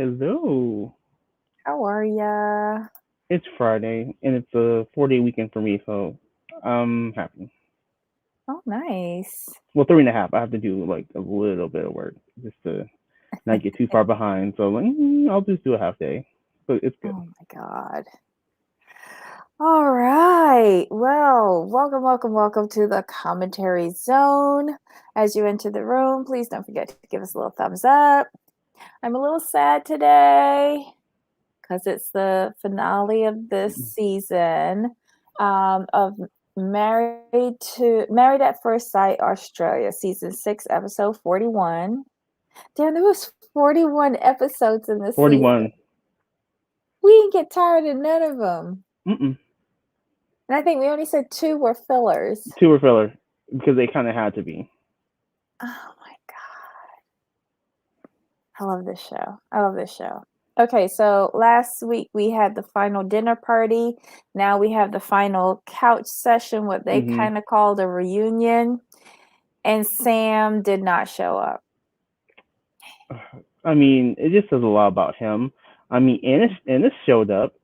Hello. How are ya? It's Friday and it's a 4-day weekend for me, so I'm happy. Oh, nice. Well, three and a half. I have to do like a little bit of work just to not get too far behind. So like, I'll just do a half day, but it's good. Oh my God. All right. Well, welcome to the commentary zone. As you enter the room, please don't forget to give us a little thumbs up. I'm a little sad today because it's the finale of this season of Married at First Sight Australia, season 6, episode 41. Damn, there was 41 episodes in this season. 41. We didn't get tired of none of them. Mm-mm. And I think we only said 2 were fillers. Two were filler because they kind of had to be. Oh my God. I love this show. Okay, so last week we had the final dinner party. Now we have the final couch session, what they Hmm. kind of called a reunion. And Sam did not show up. I mean, it just says a lot about him. I mean, Innis showed up.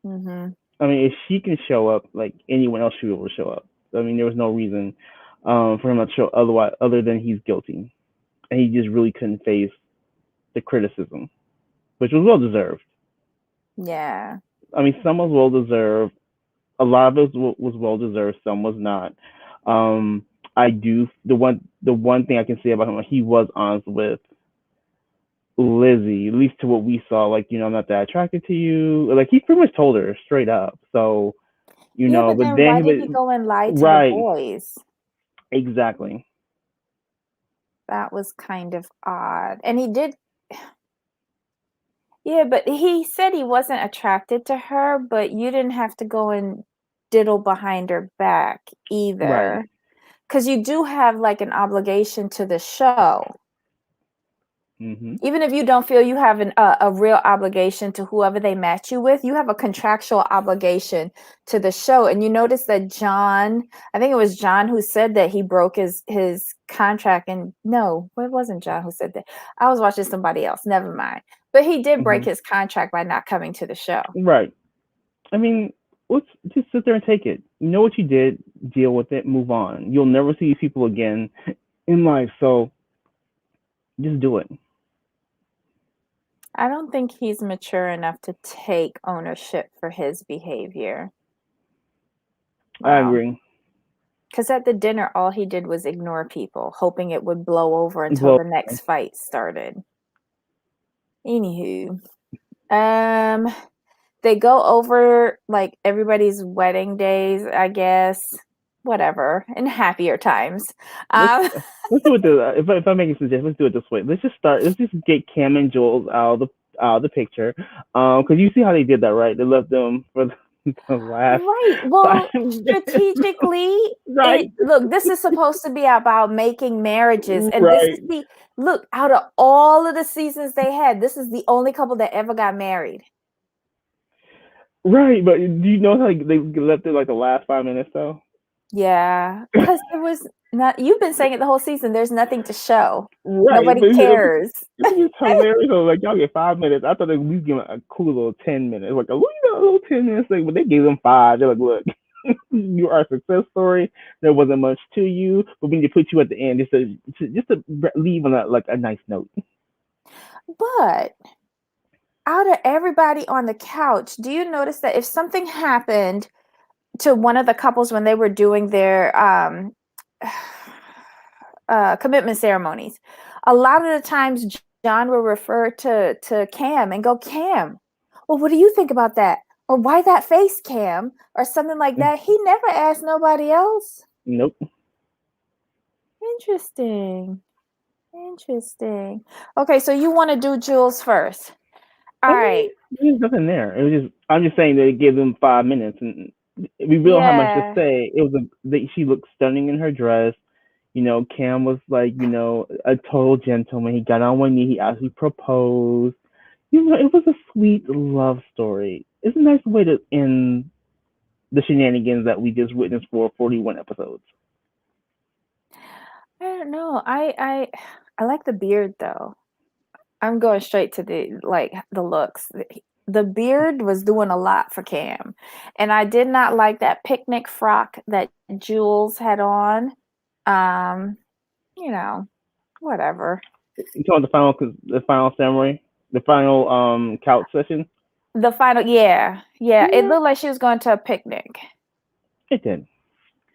Mm-hmm. I mean, if she can show up, like anyone else should be able to show up. I mean, there was no reason for him not to show otherwise, other than he's guilty, and he just really couldn't face the criticism, which was well deserved. Yeah. I mean, some was well deserved. A lot of it was well deserved. Some was not. Um, I do the one thing I can say about him, he was honest with Lizzie, at least to what we saw. Like, I'm not that attracted to you. Like, he pretty much told her straight up. So, Yeah, but but then then why he did he was go and lie to the right, boys? exactly. That was kind of odd. And he did, yeah, but he said he wasn't attracted to her, but you didn't have to go and diddle behind her back Right. either. Because you do have like an obligation to the show. Mhm. Even if you don't feel you have a real obligation to whoever they match you with, you have a contractual obligation to the show. And you notice that John, I think it was John who said that he broke his contract. And no, it wasn't John who said that. I was watching somebody else. Never mind. But he did break Mhm. his contract by not coming to the show. Right. I mean, let's just sit there and take it. You know what you did, deal with it, move on. You'll never see these people again in life, so just do it. I don't think he's mature enough to take ownership for his behavior. I Wow. agree. Because at the dinner, all he did was ignore people, hoping it would blow over until Blow. the next fight started. Anywho, um, they go over like everybody's wedding days, I guess. Whatever, in happier times. Let's Um, let's do it. If I make a suggestion, let's do it this way. Let's just start. Let's just get Cam and Jules out of the picture. Because you see how they did that, right? They left them for the last right. 5 Well, minutes. strategically, Right. this is supposed to be about making marriages, and this is Right. the look out of all of the seasons they had. This is the only couple that ever got married. Right. But do you know how they left it like the last 5 minutes though? Yeah, because there was not. You've been saying it the whole season. There's nothing to show. Right, Nobody but cares. it was just hilarious. I was like, y'all get 5 minutes. I thought they would at least give them a cool little 10 minutes, like a little 10 minutes thing. But they gave them five. They're like, look, you are a success story. There wasn't much to you, but we need to put you at the end just to leave on a nice note. But out of everybody on the couch, do you notice that if something happened to one of the couples when they were doing their commitment ceremonies, a lot of the times John will refer to Cam and go, Cam, well, what do you think about that? Or why that face, Cam? Or something like that. He never asked nobody else. Nope. Interesting. Interesting. Okay, so you want to do Jules first. All I right. mean, there's nothing there. It was just I'm just saying they gave them 5 minutes, and we really don't have much to Yeah. say. It was she looked stunning in her dress. Cam was like, a total gentleman. He got on one knee. He actually proposed. It was a sweet love story. It's a nice way to end the shenanigans that we just witnessed for 41 episodes. I don't know. I like the beard though. I'm going straight to the looks. The beard was doing a lot for Cam, and I did not like that picnic frock that Jules had on. Um, you know, whatever. You talking the final ceremony, the final couch session? The final, yeah. It Yeah, looked like she was going to a picnic. it did.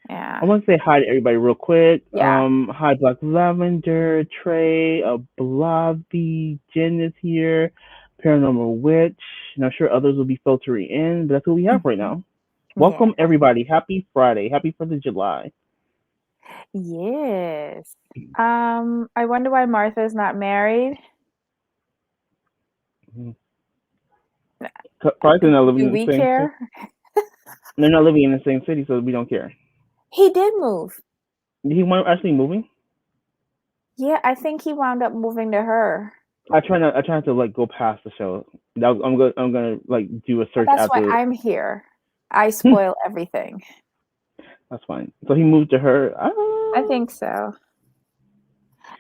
I Yeah, want to say hi to everybody real quick. yeah. Hi Black Lavender, Trey, Blobby, Jen is here, Paranormal Witch, and I'm sure others will be filtering in, but that's what we have right Mhm. now. Yeah. Welcome everybody. Happy Friday. Happy 4th of July. Yes. I wonder why Martha's not married. Mhm. Probably they're not living Do in the we same city. care? They're not living in the same city, so we don't care. He did move. Did he want actually moving? Yeah, I think he wound up moving to her. I try not to like go past the show. I'm gonna like do a But search that's why after. I'm here. I spoil everything. That's fine. So he moved to her. I think so.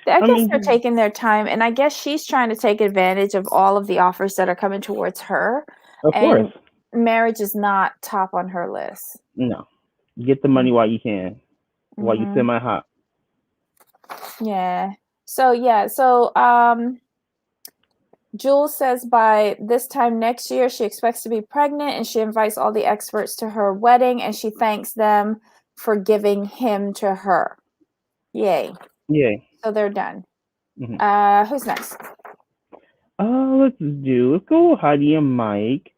I I guess they're mean, taking their time, and I guess she's trying to take advantage of all of the offers that are coming towards her. of course, And marriage is not top on her list. no. Get the money while you can, while you Mm-hmm. semi hot. Yeah. So Jules says by this time next year she expects to be pregnant, and she invites all the experts to her wedding, and she thanks them for giving him to her. Yay. Yeah. So they're done. Mm-hmm. Who's next? Let's go Heidi and Mike.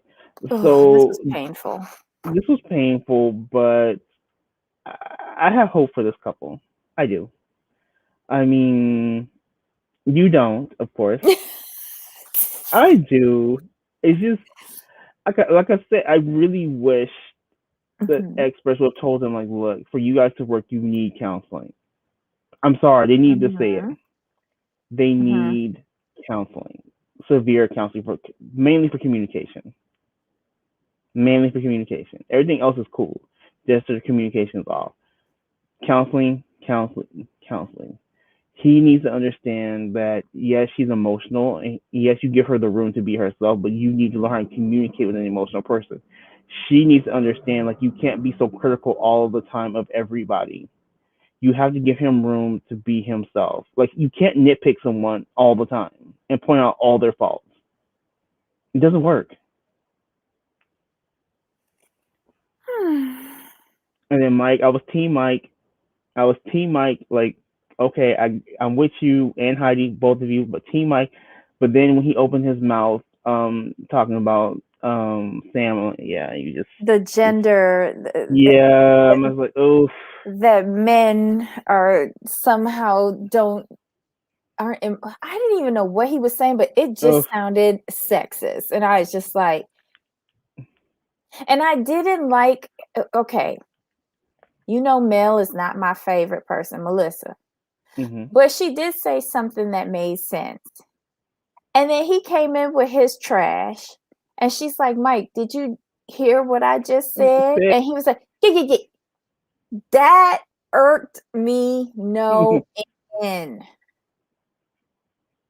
Oh, this was So painful. this was painful, but I have hope for this couple. I do. I mean, you don't, of course. I do. It's just like I said. I really wish the Mhm. experts would have told them like, look, for you guys to work, you need counseling. I'm sorry, they need to say it. Mhm. They Mhm. need counseling, severe counseling for mainly for communication. Mainly for communication. Everything else is cool. Just the communication is off. Counseling, counseling, counseling. He needs to understand that yes, she's emotional, and yes, you give her the room to be herself, but you need to learn how to communicate with an emotional person. She needs to understand like you can't be so critical all the time of everybody. You have to give him room to be himself. Like you can't nitpick someone all the time and point out all their faults. It doesn't work. And then Mike, I was team Mike. Like, okay, I'm with you and Heidi, both of you, but team Mike. But then when he opened his mouth, talking about Sam, yeah, you The just gender yeah, I was like, oh, that men are somehow don't aren't I didn't even know what he was saying, but it oh, just sounded sexist, and I was just like, and I didn't like. Okay, Mel is not my favorite person, Melissa, mm-hmm. but she did say something that made sense, and then he came in with his trash, and she's like, Mike, did you hear what I just said? And he was like, yeah. That irked me no end.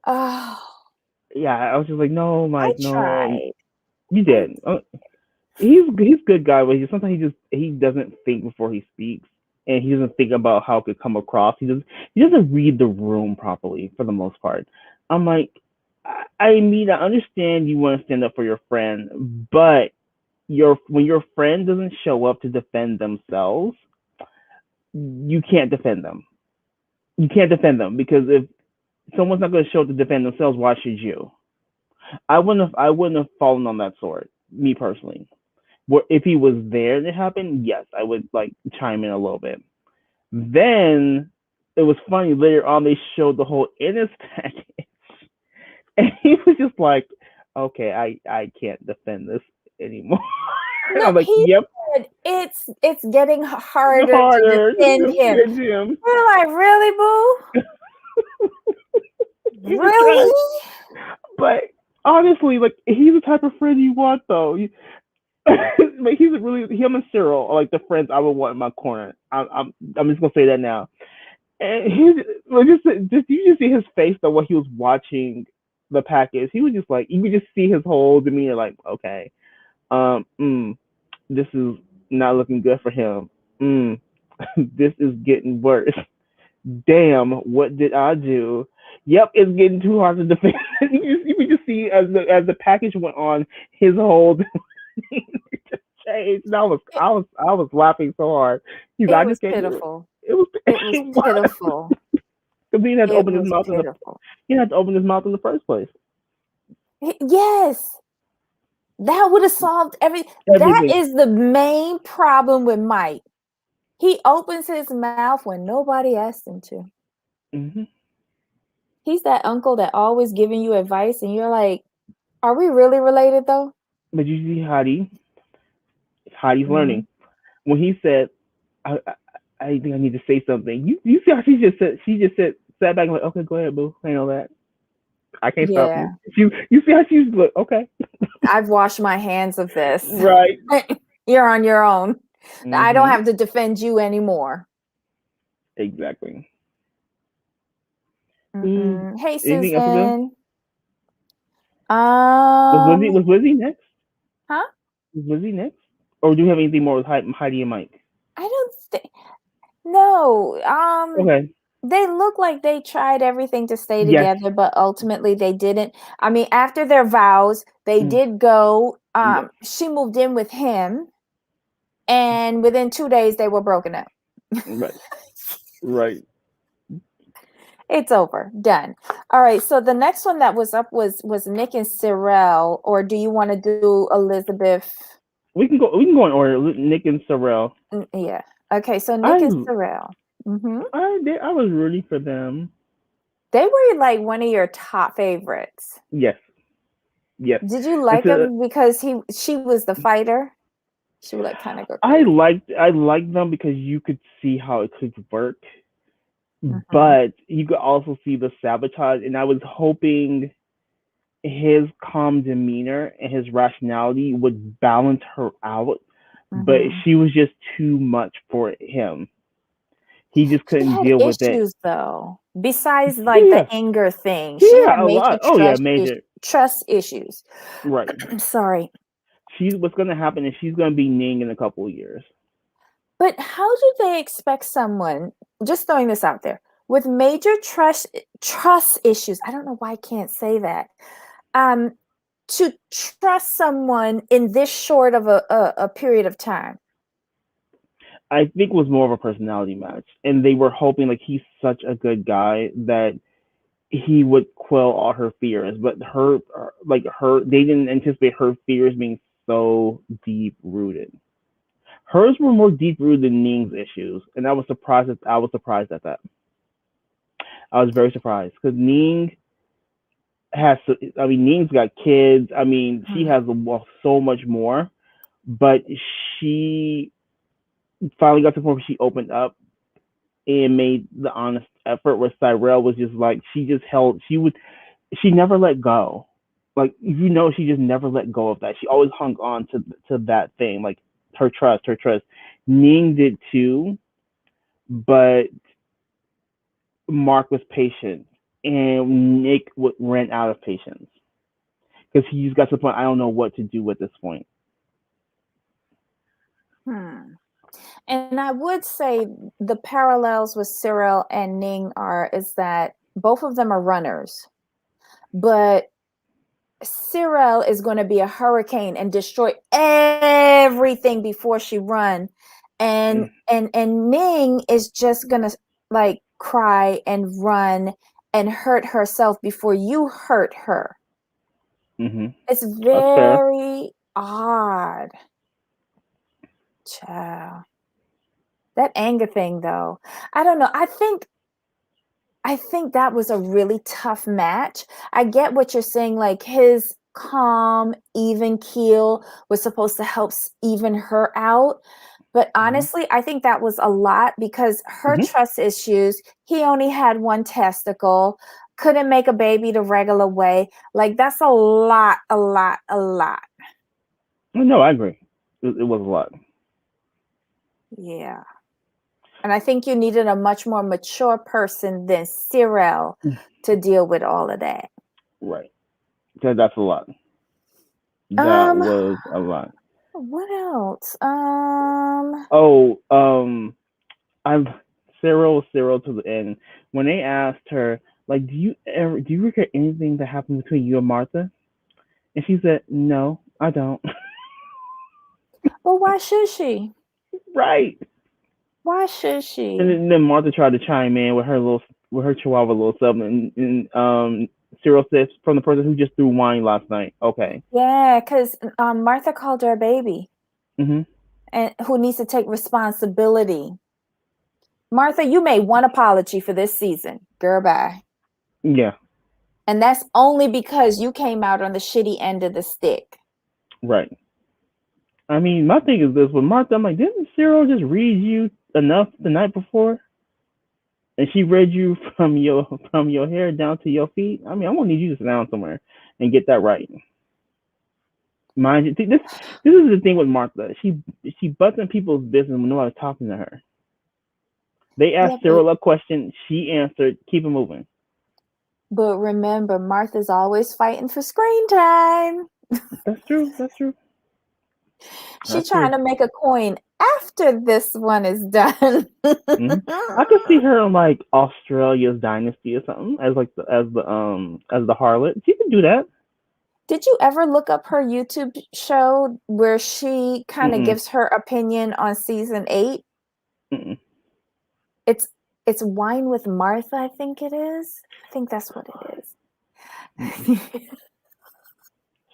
Oh, Yeah, I was just like, no, I Mike, no, tried. you I did. He's a good guy, but sometimes he doesn't think before he speaks, and he doesn't think about how it could come across. He doesn't read the room properly for the most part. I'm like, I mean, I understand you want to stand up for your friend, but when your friend doesn't show up to defend themselves, you can't defend them. You can't defend them because if someone's not going to show up to defend themselves, why should you? I wouldn't have fallen on that sword, me personally. Where if he was there and it happened, yes, I would like chime in a little bit. Then it was funny later on they showed the whole Innis package, and he was just like, "Okay, I can't defend this anymore." And no, I'm like, he "Yep, said it's getting harder to harder to defend him. defend him." We're like, really, boo? He's just trying Really? to, but honestly, like he's the type of friend you want, though. Like he's a really him and Cyrelle are like the friends I would want in my corner. I'm just gonna say that now. And he's just you just see his face though while he was watching the package, he was just like, you could just see his whole demeanor, like, okay, um, mm, this is not looking good for him. Mm, this is getting worse. Damn, what did I do? Yep, it's getting too hard to defend. You could just see as the package went on, his whole changed. And I was laughing so hard. It I was just can't do it. pitiful. It was It was it was pitiful. because he had to It open his was mouth pitiful. he had to open his mouth in the first place. Yes, that would have solved that Everything. is the main problem with Mike. He opens his mouth when nobody asked him to. Hmm. He's that uncle that always giving you advice, and you're like, "Are we really related, though?" But you see Heidi's Mhm. learning. When he said, I think I need to say something. You see how she just sat back and like, okay, go ahead, boo. I know that. I can't stop you. Yeah, You see how she's like, okay. I've washed my hands of this. Right. You're on your own. I don't Hmm. have to defend you anymore. Exactly. Mm. Mm-mm. Hey, Anything else to do? Susan. Was Um, Lizzie next? huh? Was Lizzie next? Or do you have anything more with Heidi and Mike? I don't think. No. Okay. They look like they tried everything to stay Yes. together, but ultimately they didn't. I mean, after their vows, they Mm. did go. Yes. She moved in with him, and within 2 days they were broken up. Right. Right. It's over, done. All right. So the next one that was up was Nick and Cyrelle, or do you want to do Elizabeth? We can go in order. Nick and Cyrelle. Yeah. Okay. So Nick and I Cyrelle. Hmm. I was rooting for them. They were like one of your top favorites. Yes. Yes. Did you And like so him because she was the fighter? She would like kind of go I crazy. liked them because you could see how it could work, Hmm. but you could also see the sabotage. And I was hoping his calm demeanor and his rationality would balance her out, but Hmm. she was just too much for him. He just She couldn't had deal with it. issues though. Besides like the Yeah, anger thing, she yeah, had a major lot. Oh yeah, major. trust issues. Right. I'm sorry. What's gonna happen is she's gonna be Ning in a couple of years. But how do they expect someone, just throwing this out there, with major trust issues? I don't know why I can't say that. Um, to trust someone in this short of a period of time. I think it was more of a personality match, and they were hoping like he's such a good guy that he would quell all her fears. But they didn't anticipate her fears being so deep rooted. Hers were more deep rooted than Ning's issues, and I was surprised at that. I was very surprised because has, I mean, Ning's got kids. I mean, she Mhm. has so much more, but she finally got to the point where she opened up and made the honest effort. Where Cyrelle was just like she just held. She never let go. Like she just never let go of that. She always hung on to that thing, like her trust, her trust. Ning did too, but Mark was patient, and Nick ran out of patience because he just got to the point. I don't know what to do at this point. Hmm. And I would say the parallels with Cyril and Ning is that both of them are runners, but Cyril is going to be a hurricane and destroy everything before she run, and Mm. Ning is just going to like cry and run and hurt herself before you hurt her. Mm-hmm. It's That's fair. very odd. Child. That anger thing though. I don't know. I think that was a really tough match. I get what you're saying, like his calm, even keel was supposed to help even her out. But Mm-hmm. honestly, I think that was a lot because her Mm-hmm. trust issues, he only had one testicle, couldn't make a baby the regular way. Like that's a lot, a lot, a lot. No, I agree. It was a lot. Yeah. And I think you needed a much more mature person than Cyril Mm. to deal with all of that. Right. That's a lot. That Um, was a lot. what else? Oh, I've Cyrille to the end. When they asked her, like, do you regret anything that happened between you and Martha? And she said, no, I don't. Well, why should she? Right. Why should And she? then Martha tried to chime in with her chihuahua little something, and Cyrille says from the person who just threw wine last night. Okay. Yeah, because Martha called her a baby Mhm. and who needs to take responsibility. Martha, you made one apology for this season. Girl, bye. Yeah. And that's only because you came out on the shitty end of the stick. Right. I mean, my thing is this: with Martha, I'm like, didn't Cyrille just read you enough the night before? And she read you from your hair down to your feet. I mean, I'm gonna need you to sit down somewhere and get that right. Mind you, this is the thing with Martha. She butts in people's business when nobody's talking to her. They Yeah, asked Cyril a question, she answered, keep it moving. but remember, Martha's always fighting for screen time. That's true. That's true. She's That's trying true. to make a coin after this one is done. Hmm. I could see her in like Australia's Dynasty or something as like as the harlot. She could do that. Did you ever look up her YouTube show where she kind of Mm-mm. gives her opinion on season 8? Mm-mm. It's it's Wine with Martha, I think it is. I think that's what it Mm-mm. is.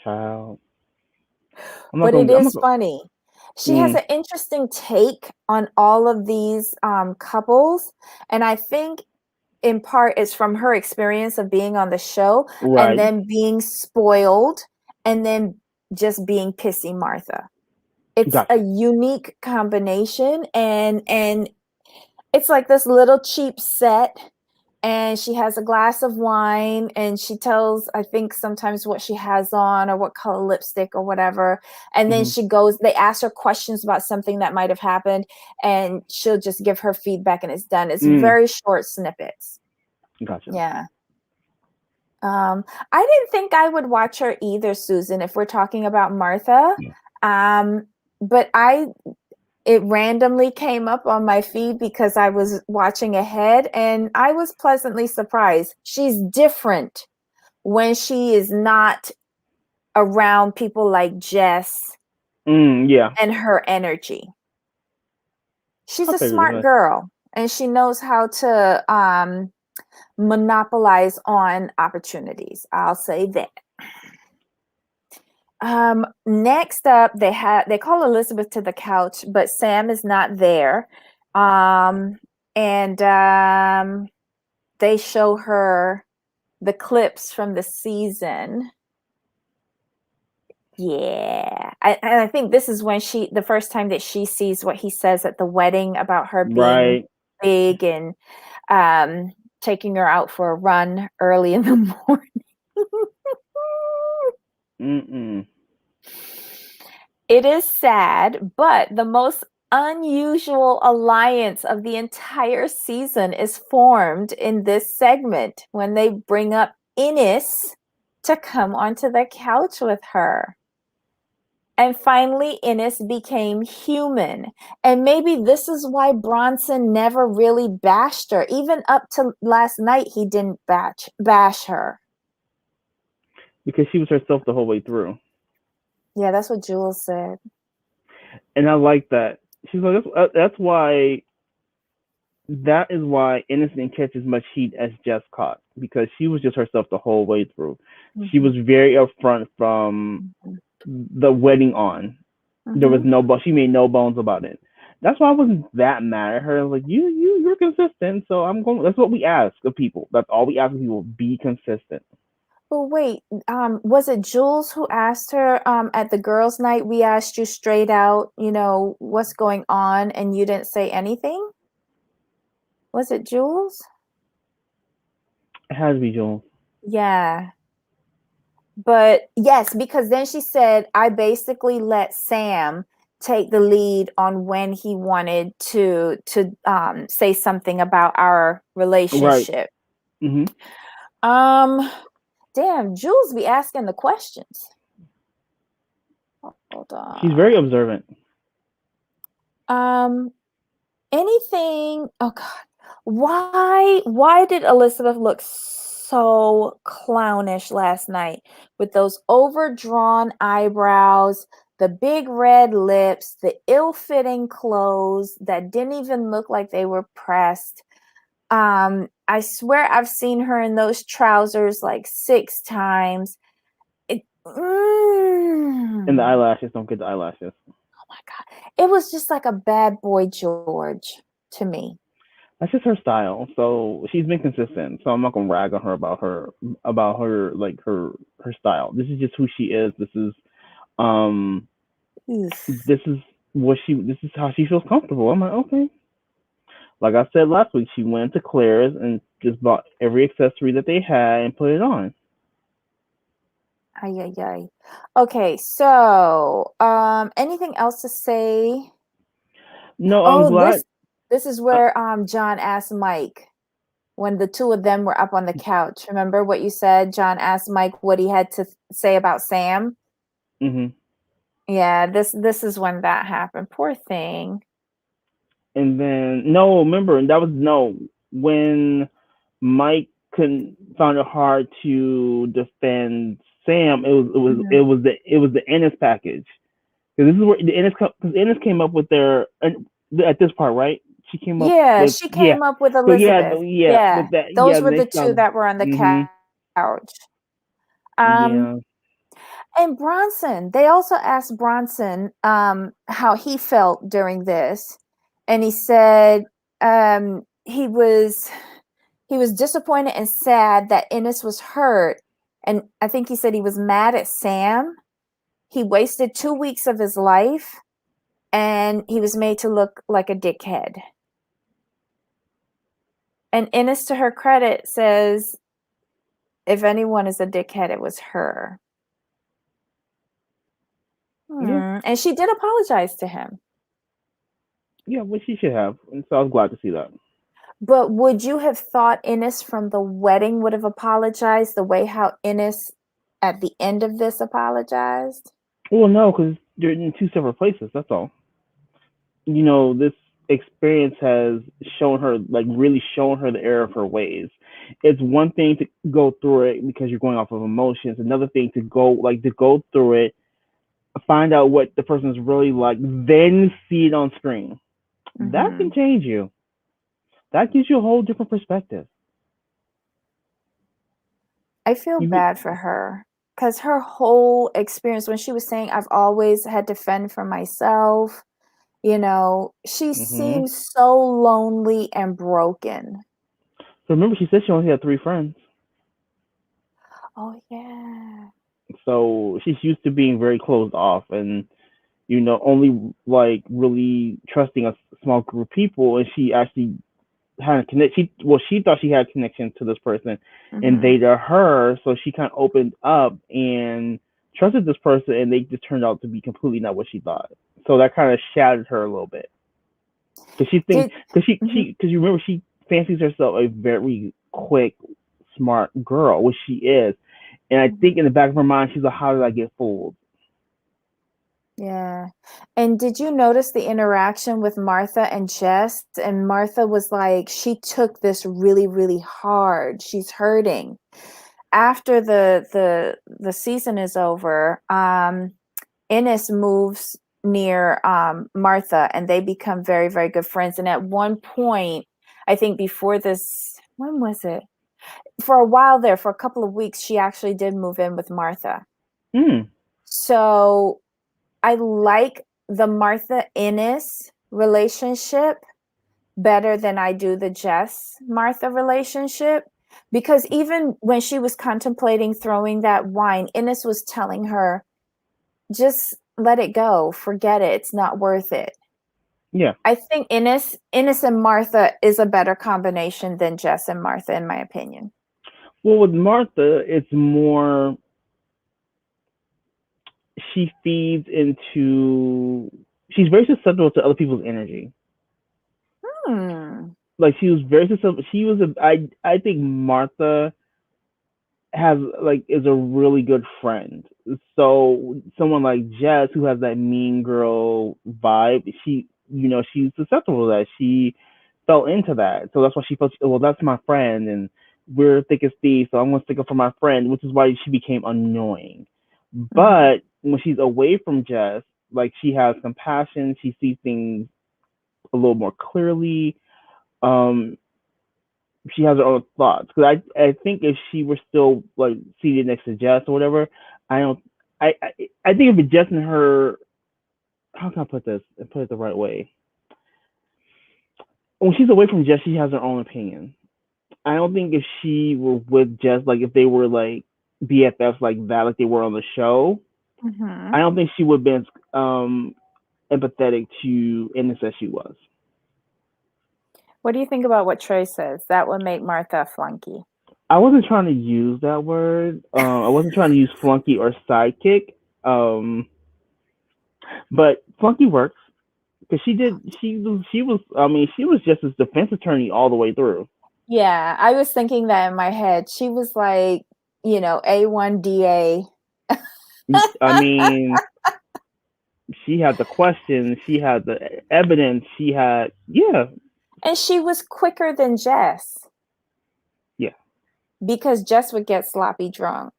Child. I'm not But gonna. it I'm not is gonna. funny. She has Mm, an interesting take on all of these couples, and I think in part it's from her experience of being on the show and right. then being spoiled and then just being pissy Martha. It's a Gotcha. unique combination, and it's like this little cheap set, and she has a glass of wine and she tells, I think, sometimes what she has on or what color lipstick or whatever, and then Hmm. she goes, they ask her questions about something that might have happened and she'll just give her feedback and it's done. It's Mm, very short snippets. gotcha. Yeah. I didn't think I would watch her either, Susan, if we're talking about Martha. Yeah. Um, but it randomly came up on my feed because I was watching ahead and I was pleasantly surprised. She's different when she is not around people like Jess Yeah. and her energy. She's I a figured as smart much. girl and she knows how to monopolize on opportunities. I'll say that. Next up, they call Elizabeth to the couch, but Sam is not there. And they show her the clips from the season. Yeah. And I think this is when the first time that she sees what he says at the wedding about her being Right. big and taking her out for a run early in the morning. Mm-mm. It is sad, but the most unusual alliance of the entire season is formed in this segment when they bring up Innis to come onto the couch with her. And finally, Innis became human. And maybe this is why Bronson never really bashed her. Even up to last night, he didn't bash her. Because she was herself the whole way through. Yeah, that's what Jules said. And I like that. She's like, that is why Innis didn't catch as much heat as Jess caught, because she was just herself the whole way through. Mm-hmm. She was very upfront from the wedding on. Mm-hmm. There was she made no bones about it. That's why I wasn't that mad at her. Like, you're consistent, so I'm going. That's what we ask of people. That's all we ask of people: be consistent. But wait, was it Jules who asked her at the girls' night? We asked you straight out, what's going on, and you didn't say anything? Was it Jules? It has to be Jules. Yeah. But yes, because then she said, I basically let Sam take the lead on when he wanted to say something about our Right. relationship. Mm-hmm. Um, damn, Jules be asking the questions. Hold She's very on. observant. Anything? Oh God, why did Elizabeth look so clownish last night with those overdrawn eyebrows, the big red lips, the ill-fitting clothes that didn't even look like they were pressed? I swear I've seen her in those trousers like 6 times. And the eyelashes, don't get the eyelashes. Oh my God. It was just like a bad boy George to me. That's just her style. So she's been consistent. So I'm not gonna rag on her about like her style. This is just who she is. Um this is this is how she feels comfortable. I'm like, okay. Like I said last week, she went to Claire's and just bought every accessory that they had and put it on. Ay, ay, ay. Okay, so anything else to say? No, I'm Oh, glad. this is where John asked Mike when the two of them were up on the couch. Remember what you said? John asked Mike what he had to say about Sam. Mhm. Yeah, this is when that happened. Poor thing. And then no, remember that was no when Mike couldn't found it hard to defend Sam. It was the Innis package, because this is where the Innis came up with their at this part, right? She came up Yeah, with she yeah. came up with So yeah, Elizabeth. yeah, Yeah, with that, yeah, those were the they two found. that were on the Mhm. couch. Um, Yeah. and Bronson, they also asked Bronson how he felt during this, and he said he was disappointed and sad that Innis was hurt, and I think he said he was mad at Sam. He wasted 2 weeks of his life, and he was made to look like a dickhead. And Innis, to her credit, says if anyone is a dickhead, it was her. Yeah. And she did apologize to him. Yeah, well, she should have. And so I was glad to see that. But would you have thought Innis from the wedding would have apologized the way how Innis at the end of this apologized? Well, no, because they're in two separate places. That's all. This experience has shown her, like, really shown her the error of her ways. It's one thing to go through it because you're going off of emotions. Another thing to go through it, find out what the person is really like, then see it on screen. That can change you. That gives you a whole different perspective. I feel bad for her because her whole experience when she was saying, I've always had to fend for myself, she Mm-hmm. seems so lonely and broken. So remember, she said she only had 3 friends. Oh, yeah. So she's used to being very closed off and only like really trusting a small group of people. And she actually had a connect. She thought she had a connection to this person, and they to her. So she kind of opened up and trusted this person, and they just turned out to be completely not what she thought. So that kind of shattered her a little bit, because she thinks because you remember she fancies herself a very quick, smart girl, which she is. And I think in the back of her mind, she's like, "How did I get fooled?" Yeah. And did you notice the interaction with Martha and Jess? And Martha was like, she took this really, really hard. She's hurting. After the season is over, Innis moves near Martha and they become very, very good friends. And at one point, I think before this, when was it? For a while there, for a couple of weeks, she actually did move in with Martha. So I like the Martha Innis relationship better than I do the Jess Martha relationship, because even when she was contemplating throwing that wine, Innis was telling her, just let it go, forget it, it's not worth it. Yeah. I think Innis and Martha is a better combination than Jess and Martha, in my opinion. Well, with Martha, it's more she feeds into. She's very susceptible to other people's energy. Like she was very susceptible. She was I think Martha is a really good friend. So someone like Jess who has that mean girl vibe, she's susceptible to that. She fell into that. So that's why she felt, well, that's my friend and we're thick as thieves, so I'm gonna stick up for my friend, which is why she became annoying. Mm-hmm. But when she's away from Jess, like she has compassion, she sees things a little more clearly. Um, she has her own thoughts. Because I think if she were still like seated next to Jess or whatever, I don't. I think if it's Jess and her, how can I put this and put it the right way? When she's away from Jess, she has her own opinion. I don't think if she were with Jess, like if they were like BFFs like that, like they were on the show, Mm-hmm. I don't think she would have been empathetic to Innis as she was. What do you think about what Trey says? That would make Martha a flunky. I wasn't trying to use that word. I wasn't trying to use flunky or sidekick. But flunky works because she was. I mean, she was just his defense attorney all the way through. Yeah, I was thinking that in my head. She was like, A1 DA. I mean, she had the questions, she had the evidence, she had And she was quicker than Jess yeah. because Jess would get sloppy drunk.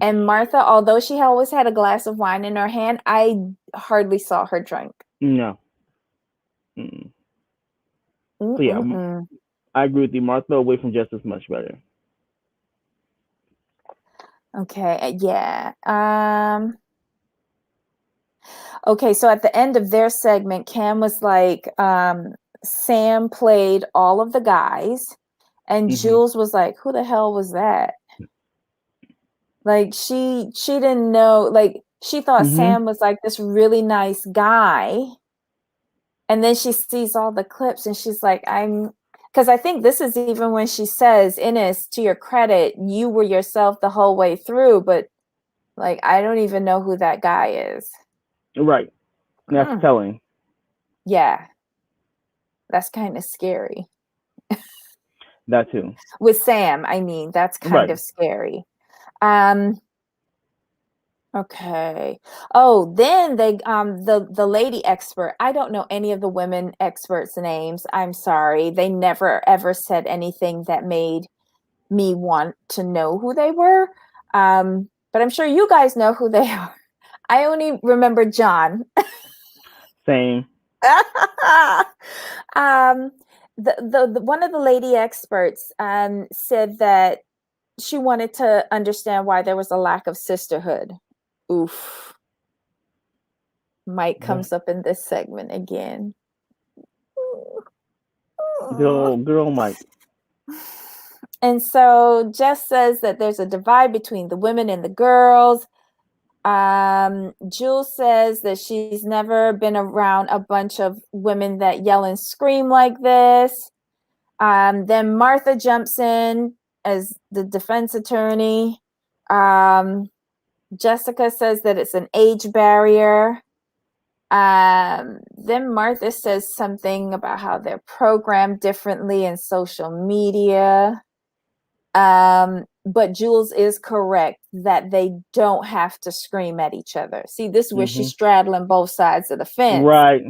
And Martha, although she always had a glass of wine in her hand, I hardly saw her drink. No. Mm. So yeah, Mm-mm-mm. I agree with you. Martha away from Jess is much better. Okay, yeah. Okay, so at the end of their segment, Cam was like, Sam played all of the guys, and Mm-hmm. Jules was like, who the hell was that? Like she didn't know, like she thought Mm-hmm. Sam was like this really nice guy. And then she sees all the clips and she's like, because I think this is even when she says, Innis, to your credit, you were yourself the whole way through, but like I don't even know who that guy is. Right. That's Mm, telling. yeah, that's kind of scary. That too. With Sam, I mean, that's kind Right. of scary. Um, okay. Oh, then they the lady expert. I don't know any of the women experts' names. I'm sorry. They never ever said anything that made me want to know who they were. But I'm sure you guys know who they are. I only remember John. Same. um, the one of the lady experts said that she wanted to understand why there was a lack of sisterhood. Oof. Mike What? comes up in this segment again. Girl, Mike. And so Jess says that there's a divide between the women and the girls. Jules says that she's never been around a bunch of women that yell and scream like this. Then Martha jumps in as the defense attorney. Jessica says that it's an age barrier. Then Martha says something about how they're programmed differently in social media. But Jules is correct that they don't have to scream at each other. See, this is where Mm-hmm. she's straddling both sides of the fence. Right.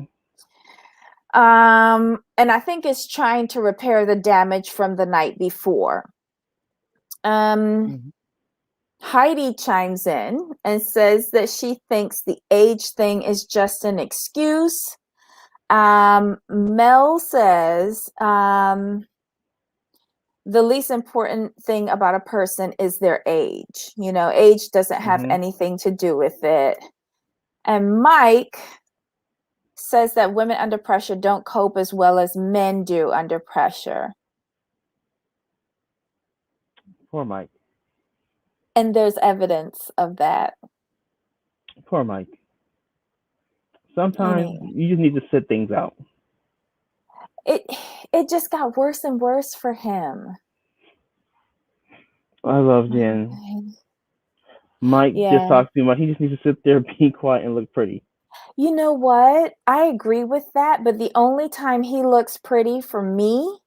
And I think it's trying to repair the damage from the night before. Mm-hmm. Heidi chimes in and says that she thinks the age thing is just an excuse. Mel says the least important thing about a person is their age. Age doesn't have Mm-hmm. anything to do with it. And Mike says that women under pressure don't cope as well as men do under pressure. Poor Mike. And there's evidence of that. Poor Mike. Sometimes Anyway, you just need to sit things out. it just got worse and worse for him. I love Jen. Mike just Yeah. talks too much. He just needs to sit there, be quiet, and look pretty. You know what? I agree with that, but the only time he looks pretty for me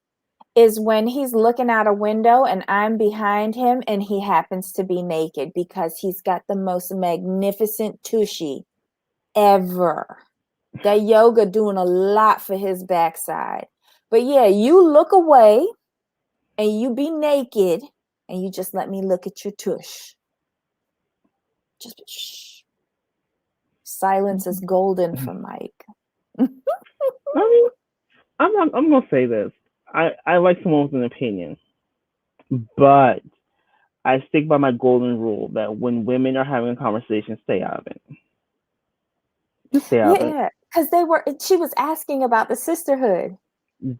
is when he's looking out a window and I'm behind him and he happens to be naked because he's got the most magnificent tushy ever. That yoga doing a lot for his backside. But yeah, you look away and you be naked and you just let me look at your tush. Just shh. Silence is golden for Mike. I mean, I'm gonna say this. I like someone with an opinion, but I stick by my golden rule that when women are having a conversation, stay out of it. Just stay out of it. Yeah, because she was asking about the sisterhood.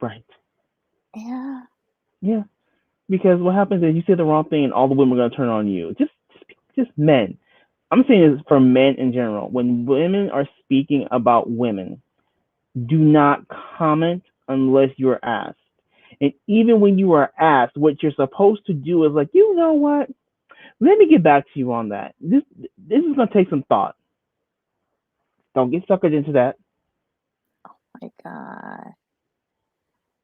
Right. Yeah. Yeah. Because what happens is you say the wrong thing and all the women are gonna turn on you. Just men. I'm saying this for men in general. When women are speaking about women, do not comment unless you're asked. And even when you are asked, what you're supposed to do is like, you know what? Let me get back to you on that. This is gonna take some thought. Don't get suckered into that. Oh my God.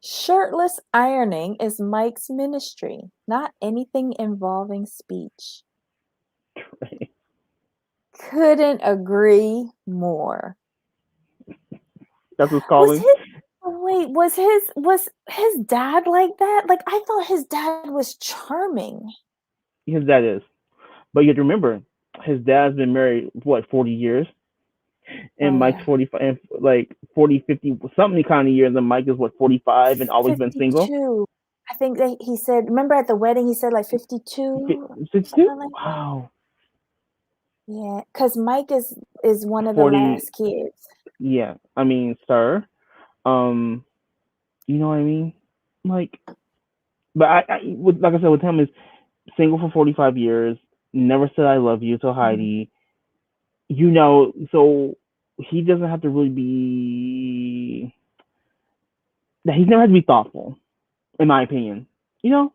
Shirtless ironing is Mike's ministry, not anything involving speech. Right. Couldn't agree more. That's what's Was calling. was his dad like that? Like I thought his dad was charming. His dad is. But you have to remember, his dad's been married, what, 40 years? Oh And Mike's yeah. 45, and like 40, 50, something kind of years. And Mike is, what, 45 and always been single? 52. I think he said, remember at the wedding he said like 52, 62? something like that. Wow. Yeah, because Mike is one of the 40, last kids. yeah. I mean, sir. Um, you know what I mean? Like, but like I said, with him is single for 45 years, never said I love you to Heidi. So he doesn't have to really be, he's never had to be thoughtful, in my opinion. You know,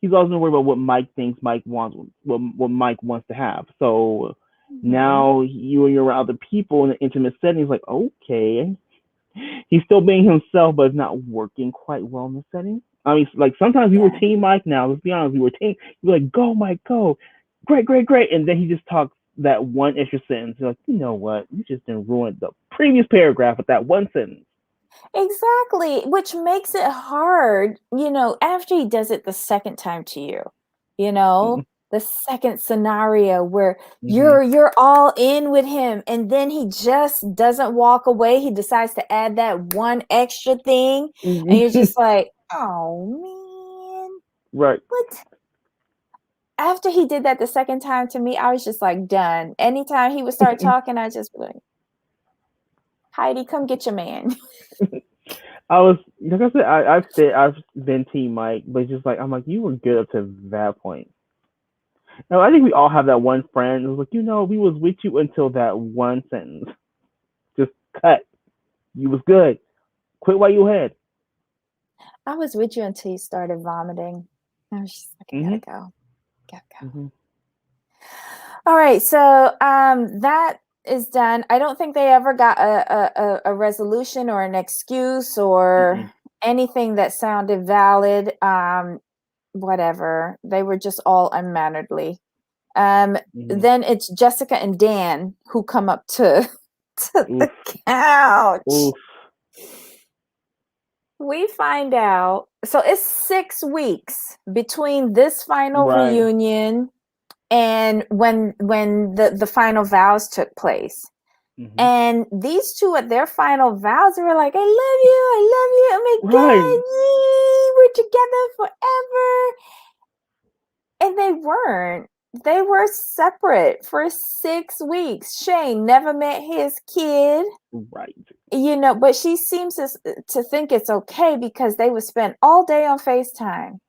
he's always been worried about what Mike thinks Mike wants, what Mike wants to have. So Mm-hmm. now you're around other people in an intimate setting. He's like, okay, he's still being himself, but it's not working quite well in the setting. I mean, like sometimes we were Yeah. team Mike. Now let's be honest, we were team. We were like, go Mike, go, great, great, great, and then he just talks that one extra sentence. You're like, you know what? You just didn't ruin the previous paragraph with that one sentence. Exactly, which makes it hard, after he does it the second time to you, Mm-hmm. the second scenario where Mm-hmm. you're all in with him and then he just doesn't walk away. He decides to add that one extra thing and you're just like, "Oh man." Right. What? After he did that the second time to me, I was just like done. Anytime he would start talking, I just be like, "Heidi, come get your man." I was like I said, I've been team Mike, but just like I'm like you were good up to that point. Now I think we all have that one friend who's like, we was with you until that one sentence. Just cut. You was good. Quit while you ahead. I was with you until you started vomiting. I was just like, I gotta Mhm. go. Gotta go. Mhm. All right, so that is done. I don't think they ever got a resolution or an excuse or Mm-mm. anything that sounded valid. Whatever. They were just all unmannerly. Mhm. Then it's Jessica and Dan who come up to the Oof. couch. Oof. We find out. So it's 6 weeks between this final Right. reunion and when the final vows took place. Mhm. And these two at their final vows were like, I love you, oh my Right. God, yee, we're together forever. And they weren't. They were separate for 6 weeks. Shane never met his kid, Right. but she seems to think it's okay because they would spend all day on FaceTime.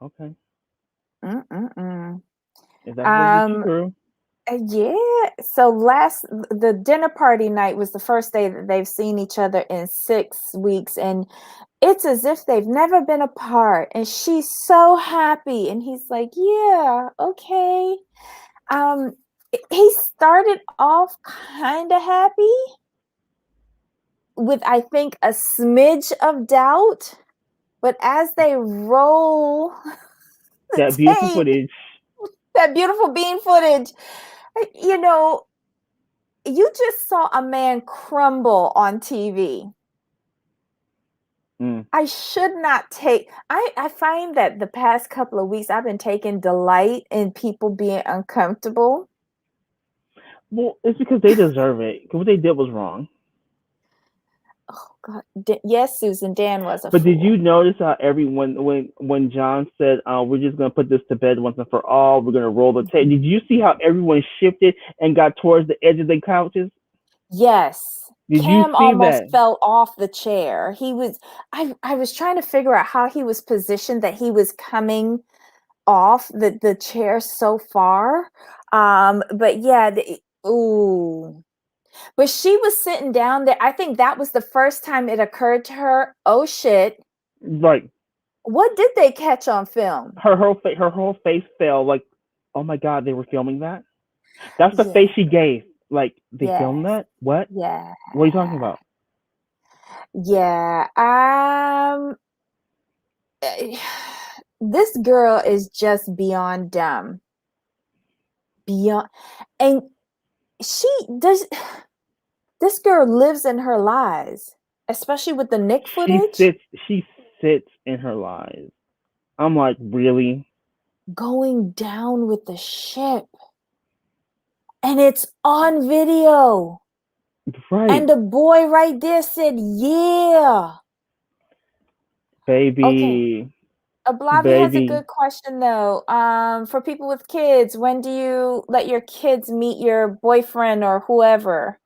Okay. Mm-mm-mm. If that's what gets you Um, through. Yeah. So the dinner party night was the first day that they've seen each other in 6 weeks, and it's as if they've never been apart. And she's so happy, and he's like, "Yeah, okay." He started off kind of happy, with I think a smidge of doubt, but as they roll the That beautiful tape, footage. that beautiful bean footage, you know, you just saw a man crumble on TV. Mm. I should not take I find that the past couple of weeks I've been taking delight in people being uncomfortable. Well, it's because they deserve it. 'Cause what they did was wrong. Oh God. Yes, Susan, Dan was a But did you fool. notice how everyone when John said, "We're just gonna put this to bed once and for all. We're gonna roll the tape." Did you see how everyone shifted and got towards the edge of the couches? Yes. Did you Cam see almost that? fell off the chair. He was I was trying to figure out how he was positioned that he was coming off the chair so far. But yeah, ooh. But she was sitting down there. I think that was the first time it occurred to her, oh shit, Like what did they catch on film? her whole face fell. Like, oh my God, they were filming that. That's the Yeah, face she gave. Like, they filmed yes, that? What? yeah, What are you talking about? yeah. This girl is just beyond dumb. Beyond, and she does. This girl lives in her lies, especially with the Nick She footage. sits. She sits in her lies. I'm like, really? Going down with the ship. And it's on video. Right, And the boy right there said, yeah. Okay. baby, Ablavi has a baby. good question though. For people with kids, when do you let your kids meet your boyfriend or whoever?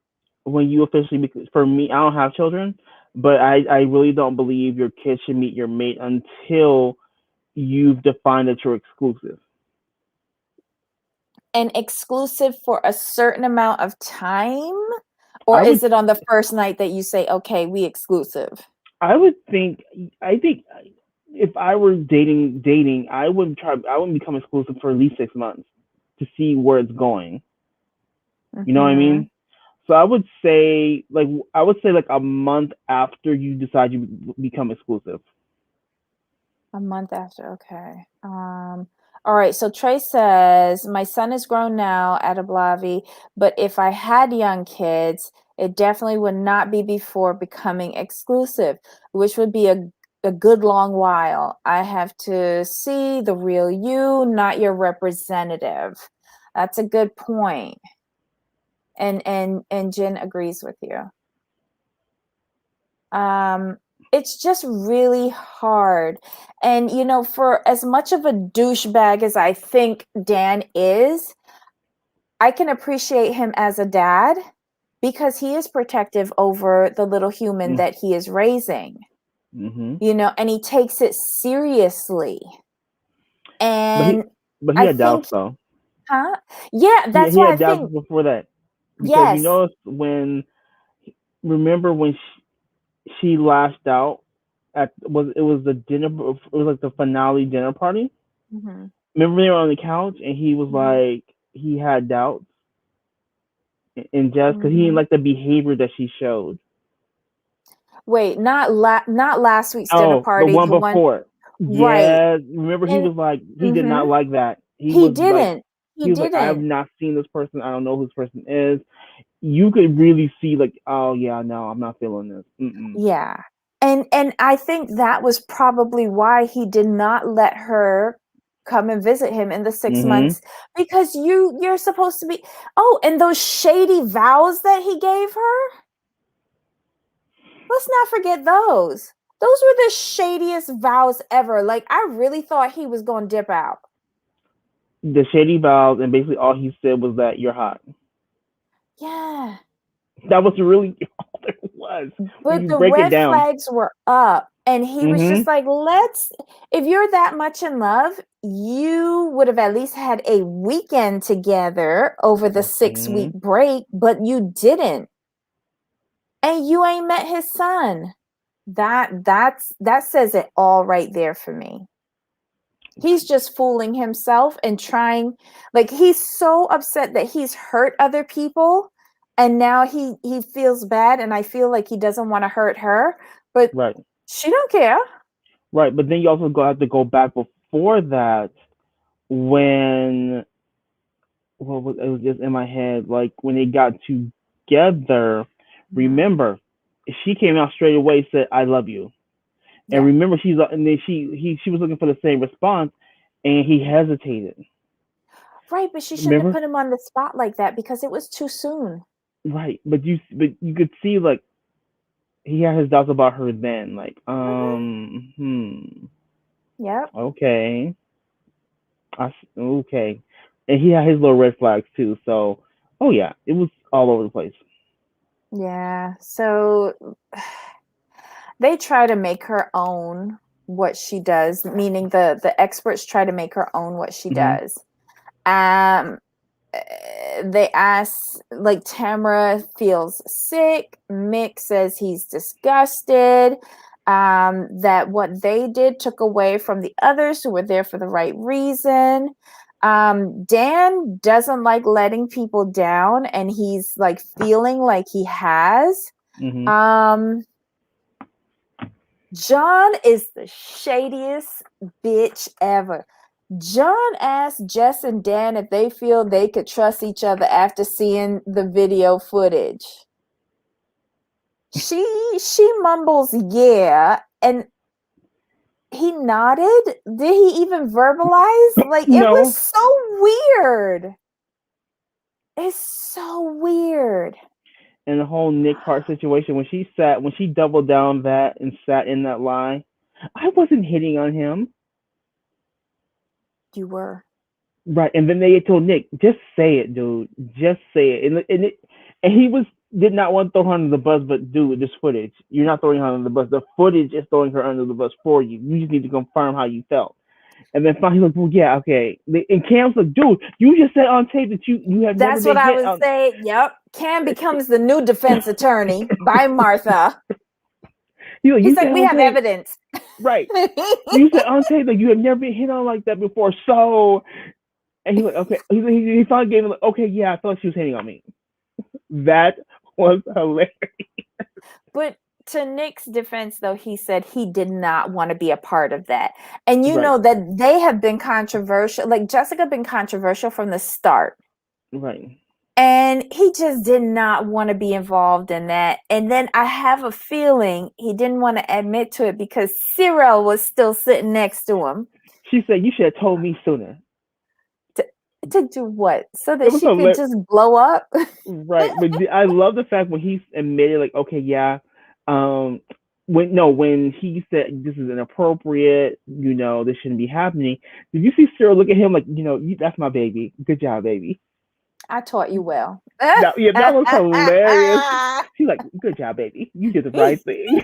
When you officially, for me, I don't have children, but I really don't believe your kid should meet your mate until you've defined that you're exclusive. And exclusive for a certain amount of time? Or I would is it on the first night that you say, okay, we exclusive? I would think I think if I were dating, I wouldn't become exclusive for at least 6 months to see where it's going. You know what I Mm-hmm. mean? So I would say like a month after you decide you become exclusive. A month after, okay. All right. So Trey says, my son is grown now at Ablavi, but if I had young kids, it definitely would not be before becoming exclusive, which would be a good long while. I have to see the real you, not your representative. That's a good point. And Jen agrees with you. Um, it's just really hard. And for as much of a douchebag as I think Dan is, I can appreciate him as a dad because he is protective over the little human that he is raising. Mm-hmm. And he takes it seriously. But And he I had doubts think, though. huh? Yeah, that's He why I had doubts think, before that because you yes. know when remember when she lashed out at was the dinner it was like the finale dinner party. Mm-hmm. Remember they were on the couch and he was Mm-hmm. like he had doubts and just because he didn't Mm-hmm. like the behavior that she showed. Wait, not last week's dinner Oh, the party, one the one, before. right. Yeah, remember he And was like he did not mhm. like that. He didn't. He He was like I have didn't. not seen this person. I don't know who this person is. You could really see like oh yeah no I'm not feeling this. Mm-mm. Yeah. And I think that was probably why he did not let her come and visit him in the 6 Mm-hmm. months, because you're supposed to be. Oh, and those shady vows that he gave her? Let's not forget those. Those were the shadiest vows ever. Like, I really thought he was going to dip out. The shady vows and basically all he said was that you're hot. Yeah. That was really all there was when But you the break it red down. flags were up. And he was Mm-hmm. just like, if you're that much in love, you would have at least had a weekend together over the 6 week Mm-hmm. break, but you didn't. And you ain't met his son. That says it all right there for me. He's just fooling himself and trying, like, he's so upset that he's hurt other people and now he feels bad, and I feel like he doesn't want to hurt her, but Right. she don't care. Right. But then you also have to go back before that when what was it was just in my head, like when they got together, remember, she came out straight away and said, I love you. And Yeah. remember and then she was looking for the same response and he hesitated. Right, but she shouldn't have Remember? put him on the spot like that because it was too soon. Right. But you could see like he had his doubts about her then. Like, Yep. okay. Okay. And he had his little red flags too. So, oh yeah, it was all over the place. Yeah. So they try to make her own what she does, meaning the experts try to make her own what she Hmm. does. Um they ask, like, Tamara feels sick, Mick says he's disgusted, that what they did took away from the others who were there for the right reason. Dan doesn't like letting people down, and he's like feeling like he has. Hmm. um John is the shadiest bitch ever. John asked Jess and Dan if they feel they could trust each other after seeing the video footage. She mumbles yeah, and he nodded. Did he even verbalize? Like, it was No. so weird. It's so weird. And the whole Nick part situation when she doubled down that and sat in that lie, I wasn't hitting on him. You were. Right. And then they told Nick, just say it, dude. Just say it. And he did not want to throw her under the bus, but dude, this footage, you're not throwing her under the bus. The footage is throwing her under the bus for you. You just need to confirm how you felt. And then finally, like, well, yeah, okay. And Cam's like, dude, you just said on tape that you have never That's what been I hit was on. saying. Yep. Cam becomes the new defense attorney by Martha. You He's like, said we on have tape, evidence. right? You said on tape that you have never been hit on like that before. So, and he's like, okay. He finally gave him like, okay, yeah, I felt like she was hitting on me. That was hilarious. But to Nick's defense, though, he said he did not want to be a part of that. And you Right, know that they have been controversial. Like, Jessica been controversial from the start. right. And he just did not want to be involved in that. And then I have a feeling he didn't want to admit to it because Cyrelle was still sitting next to him. She said you should have told me sooner. To do what? So It that was she could hilarious. just blow up? Right, but I love the fact when he admitted, like, okay, yeah, when he said this is inappropriate, this shouldn't be happening. Did you see Sarah look at him like, that's my baby. Good job, baby. I taught you well. That was hilarious. She's like, good job, baby. You did the right thing.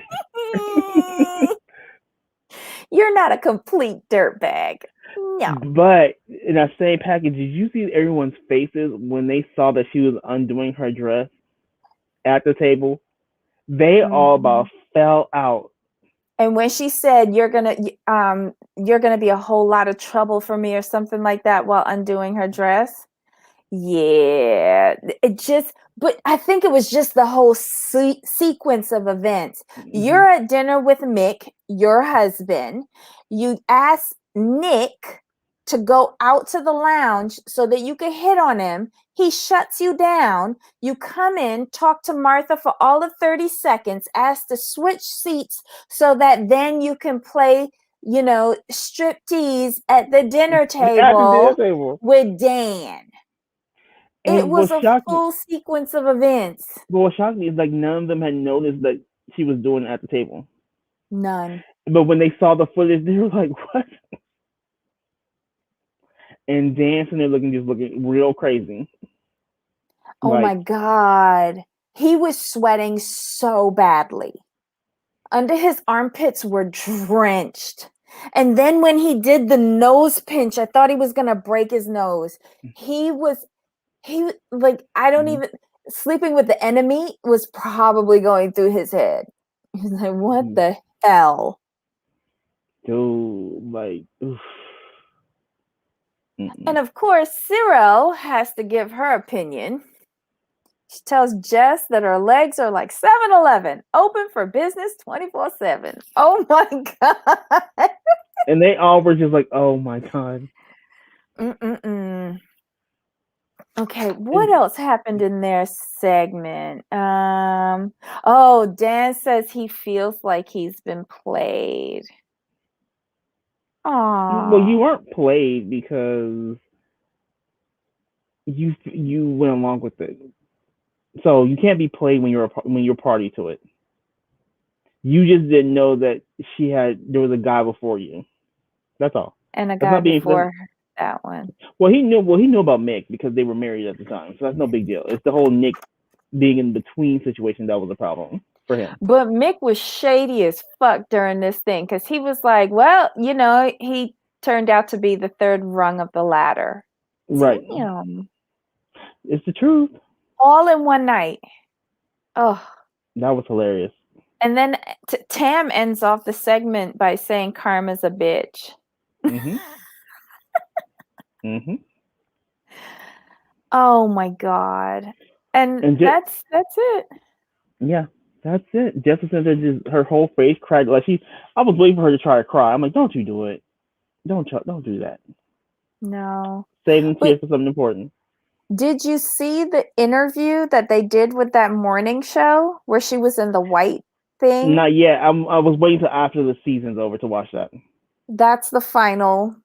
You're not a complete dirtbag. No. But in that same package, did you see everyone's faces when they saw that she was undoing her dress at the table? They all Mhm. about fell out. And when she said you're gonna be a whole lot of trouble for me or something like that while undoing her dress, yeah, but I think it was just the whole sequence of events. Mm-hmm. You're at dinner with Mick, your husband. You ask Nick to go out to the lounge so that you can hit on him. He shuts you down. You come in, talk to Martha for all of 30 seconds, ask to switch seats so that then you can play, striptease at the dinner At the dinner table table. with Dan. It And was a full sequence of events. what shocked me is like none of them had noticed that she was doing it at the table. None. But when they saw the footage, they were like, "What?" And dancing and looking real crazy. Oh my Like, God. He was sweating so badly. Under his armpits were drenched. And then when he did the nose pinch, I thought he was going to break his nose. He like, I don't even, sleeping with the enemy was probably going through his head. He's like, what the hell? dude, like, oof. And of course, Cyrelle has to give her opinion. She tells Jess that her legs are like 7-Eleven, open for business 24/7. Oh my God. And they all were just like, oh my God. Mm-mm-mm. Okay, what else happened in their segment? Oh, Dan says he feels like he's been played. Well, you Aww. weren't played because you went along with it. So you can't be played when you're party to it. You just didn't know that there was a guy before you. That's all. And a That's guy not being before that one. well. He knew about Mick because they were married at the time, so that's no big deal. It's the whole Nick being in between situation that was a problem for him. But Mick was shady as fuck during this thing because he was like, well, he turned out to be the third rung of the ladder. Right. Damn. It's the truth. All in one night. Oh. That was hilarious. And then Tam ends off the segment by saying Karma's a bitch. Mhm. Mhm. Oh my God. And that's it. Yeah, that's it. Jefferson just her whole face cried like I was waiting for her to try to cry. I'm like, don't you do it. Don't do that. No. Saving Wait, tears for something important. did you see the interview that they did with that morning show where she was in the white thing? Not yet. I was waiting till after the season's over to watch that. That's the final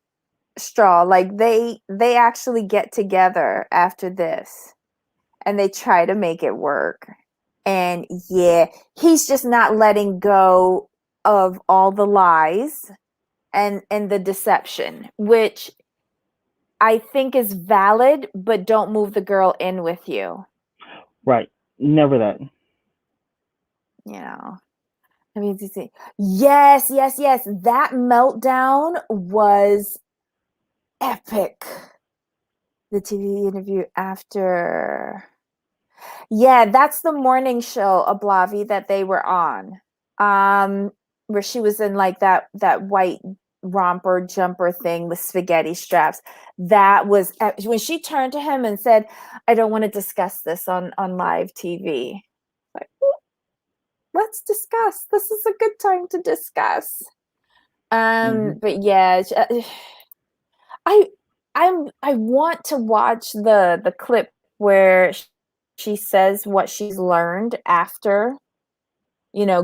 straw. Like they actually get together after this and they try to make it work. And yeah, he's just not letting go of all the lies and the deception, which I think is valid, but don't move the girl in with you. Right. Never that. I mean, yes. That meltdown was epic. The TV interview after. Yeah, that's the morning show, Ablavi, that they were on. Where she was in like that white romper jumper thing with spaghetti straps. That was when she turned to him and said, I don't want to discuss this on live TV. Like, let's discuss. This is a good time to discuss. But yeah, I want to watch the clip where she says what she's learned after,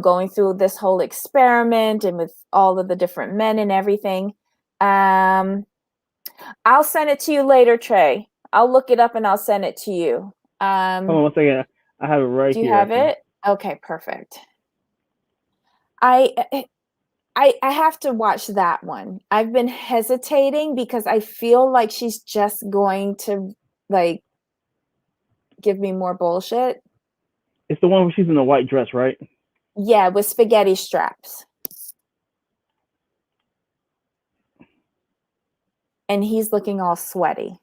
going through this whole experiment and with all of the different men and everything. I'll send it to you later, Trey. I'll look it up and I'll send it to you. Hold on one second. I have it right Do you here. have it? Okay, perfect. I have to watch that one. I've been hesitating because I feel like she's just going to like give me more bullshit. It's the one where she's in a white dress, right? Yeah, with spaghetti straps. And he's looking all sweaty.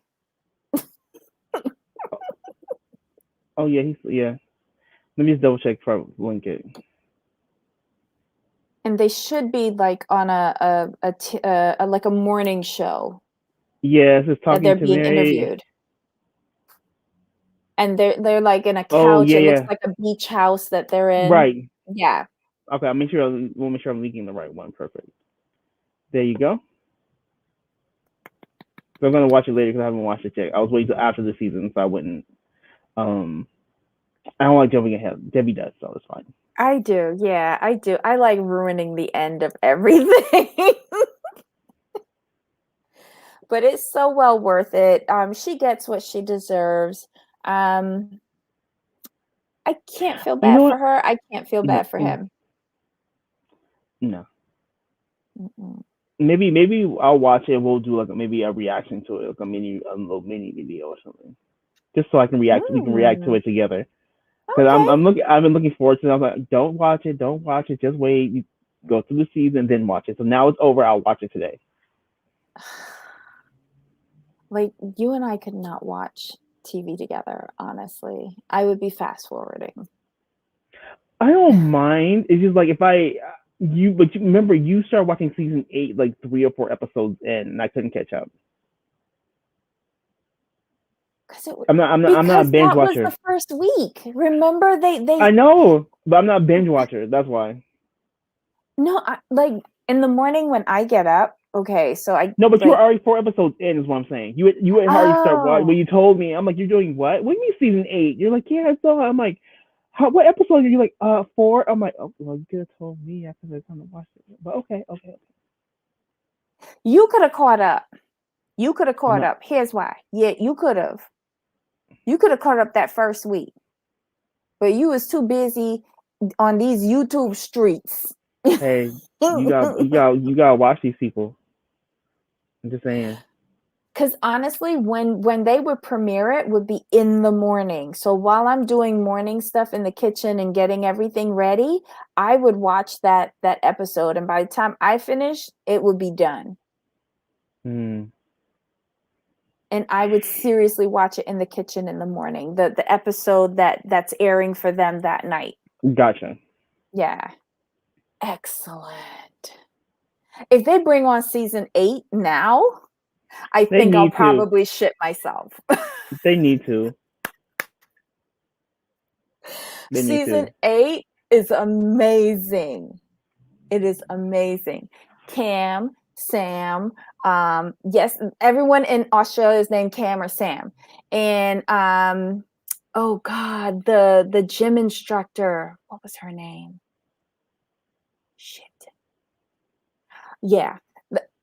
Oh yeah, yeah. Let me just double check before I link it. And they should be like on a like a morning show. Yeah, it's just talking They're to being me. interviewed. And they're like in a couch. Oh yeah, It looks yeah. like a beach house that they're in. Right. Yeah. Okay, we'll make sure I'm linking the right one. Perfect. There you go. So I'm gonna watch it later because I haven't watched it yet. I was waiting till after the season, so I wouldn't. I don't like jumping ahead. Debbie does, so it's fine. I do. Yeah, I do. I like ruining the end of everything. But it's so well worth it. She gets what she deserves. I can't feel bad for her. I can't feel bad for him. No. Mm-mm. Maybe I'll watch it. We'll do maybe a reaction to it, like a little mini video or something, just so I can react. We can react to it together. Because Okay. I've been looking forward to it. I was like, don't watch it, just wait. You go through the season, then watch it. So now it's over. I'll watch it today. Like you and I could not watch TV together, honestly. I would be fast forwarding. I don't mind. It's just like but you remember you started watching season 8 like 3 or 4 episodes in, and I couldn't catch up. I'm not a Because binge that was watcher. the first week. Remember, they I know, but I'm not a binge watcher. That's why. no, like in the morning when I get up. Okay, so I No, but you were like already 4 episodes in, is what I'm saying. You had already start watching. When oh you told me, I'm like, you're doing what? What do you mean season 8? You're like, yeah, I saw it. I'm like, what episode are you like? 4. I'm like, oh, well, you could have told me after the time to watch it. But okay. you could have caught up. You could have I'm caught not. up. Here's why. Yeah, you could have. You could have caught up that first week, but you was too busy on these YouTube streets. Hey, you gotta watch these people. I'm just saying. Because honestly, when they would premiere it would be in the morning. So while I'm doing morning stuff in the kitchen and getting everything ready, I would watch that episode, and by the time I finish, it would be done. Hmm. And I would seriously watch it in the kitchen in the morning. The episode that's airing for them that night. Gotcha. Yeah. Excellent. If they bring on season 8 now, I They think I'll need to. probably shit myself. They need to. They need Season to. 8 is amazing. It is amazing. Cam, Sam, yes, everyone in Australia is named Cam or Sam. And oh God, the gym instructor, what was her name? Shit. Yeah,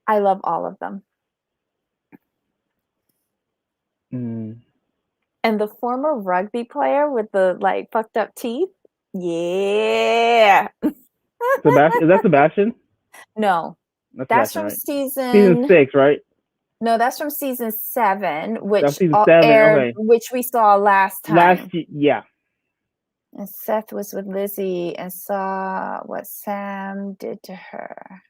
I love all of them. Mm. And the former rugby player with the like fucked up teeth. Yeah. Sebastian, is that Sebastian? No, That's that's Sebastian, from right? Season season 6, right? no, that's from season 7, That's which season 7. aired, Okay. which we saw last time. Yeah. And Seth was with Lizzie and saw what Sam did to her.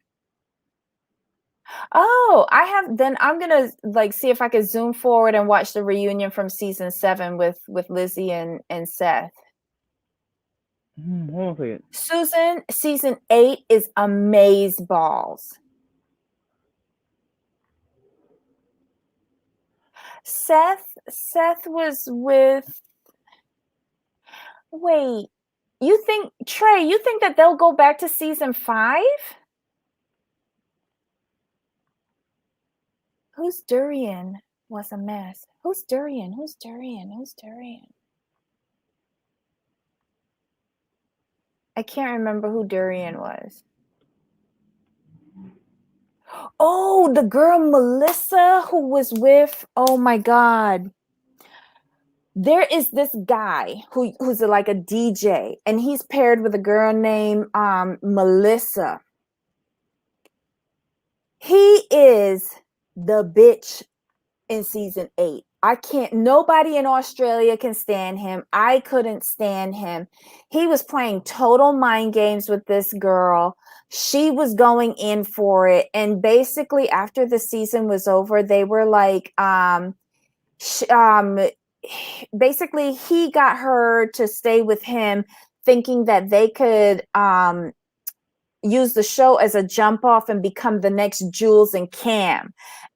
Oh, I'm gonna like see if I could zoom forward and watch the reunion from season 7 with Lizzie and Seth. Hold on a second. Susan, season 8 is amaze balls. Seth was with. Wait, you think Trey? You think that they'll go back to season 5? Who's Durian? Was a mess. Who's Durian? Who's Durian? Who's Durian? I can't remember who Durian was. Oh, the girl Melissa who was with. Oh my God. There is this guy who's like a DJ, and he's paired with a girl named Melissa. He is the bitch in season 8. Nobody in Australia can stand him. I couldn't stand him. He was playing total mind games with this girl. She was going in for it. And basically, after the season was over, they were like, basically, he got her to stay with him, thinking that they could use the show as a jump off and become the next Jules and Cam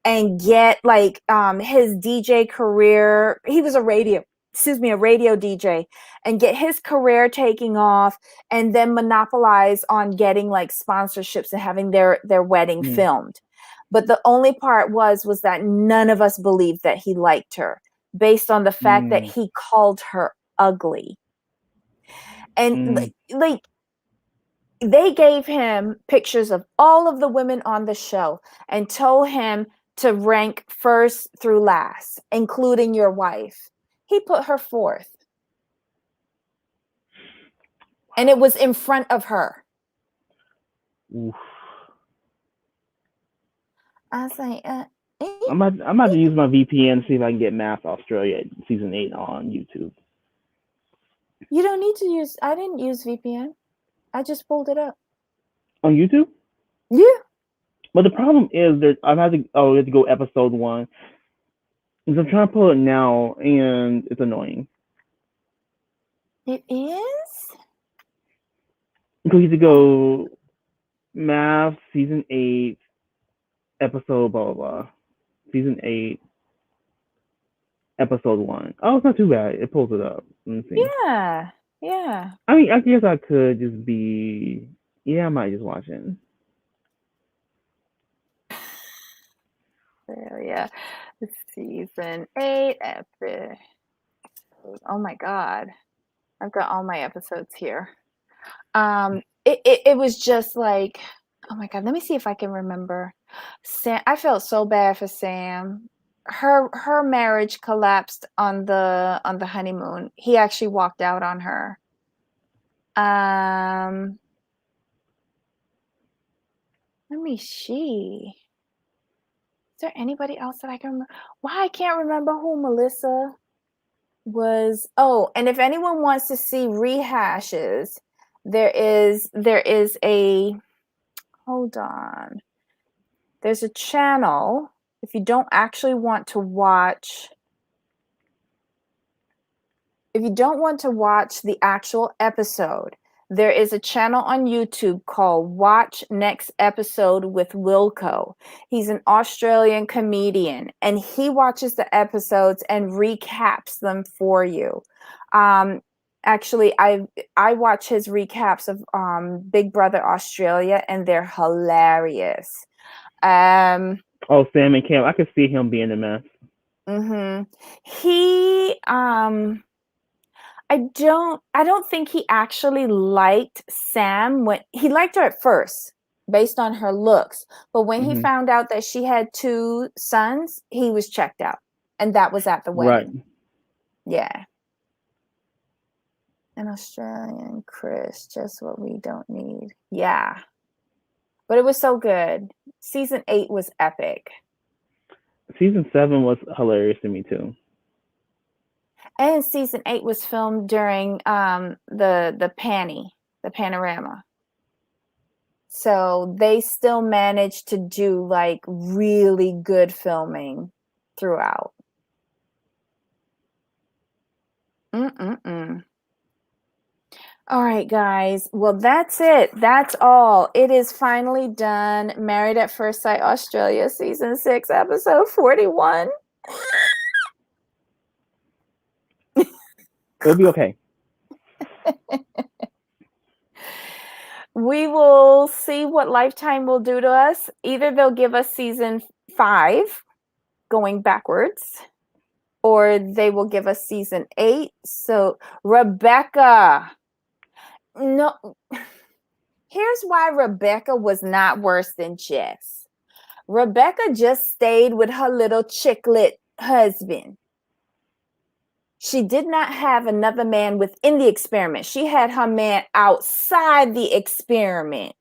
and get like his DJ career. He was a radio DJ, and get his career taking off, and then monopolize on getting like sponsorships and having their wedding filmed. But the only part was that none of us believed that he liked her based on the fact that he called her ugly. And like they gave him pictures of all of the women on the show and told him to rank first through last, including your wife. He put her 4th. And it was in front of her. Oof. I was like, I'm about to use my VPN to see if I can get MAFS Australia season 8 on YouTube. You don't need to use. I didn't use VPN. I just pulled it up. On YouTube? Yeah. But the problem is, I'm having we have to go episode 1. Because I'm trying to pull it now, and it's annoying. It is? Because you have to go MAFS season 8, episode blah blah blah. Season 8. Episode 1. Oh, it's not too bad. It pulls it up. Let me see. Yeah. Yeah. I mean, I guess I could just be. Yeah, I might just watch it. Yeah. Season 8 episode. Oh my God. I've got all my episodes here. It was just like, oh my God, let me see if I can remember. Sam, I felt so bad for Sam. Her marriage collapsed on the honeymoon. He actually walked out on her. Let me see. Is there anybody else that I can remember? Why I can't remember who Melissa was. Oh, and if anyone wants to see rehashes, there is a, hold on. There's a channel. If you don't actually want to watch, if you don't want to watch the actual episode, there is a channel on YouTube called Watch Next Episode with Wilco. He's an Australian comedian, and he watches the episodes and recaps them for you. Actually, I watch his recaps of Big Brother Australia, and they're hilarious. Oh, Sam and Cam. I could see him being a mess. He I don't think he actually liked Sam. When he liked her at first based on her looks, but when he found out that she had 2 sons, he was checked out, and that was at the wedding. Right. Yeah. An Australian Chris, just what we don't need. Yeah. But it was so good. Season 8 was epic. Season 7 was hilarious to me too. And season 8 was filmed during the panorama. So they still managed to do like really good filming throughout. All right, guys. Well, that's it. That's all. It is finally done. Married at First Sight Australia, season 6, episode 41. It'll be okay. We will see what Lifetime will do to us. Either they'll give us season 5 going backwards, or they will give us season 8. So Rebecca, no, here's why Rebecca was not worse than Jess. Rebecca just stayed with her little chicklet husband. She did not have another man within the experiment. She had her man outside the experiment.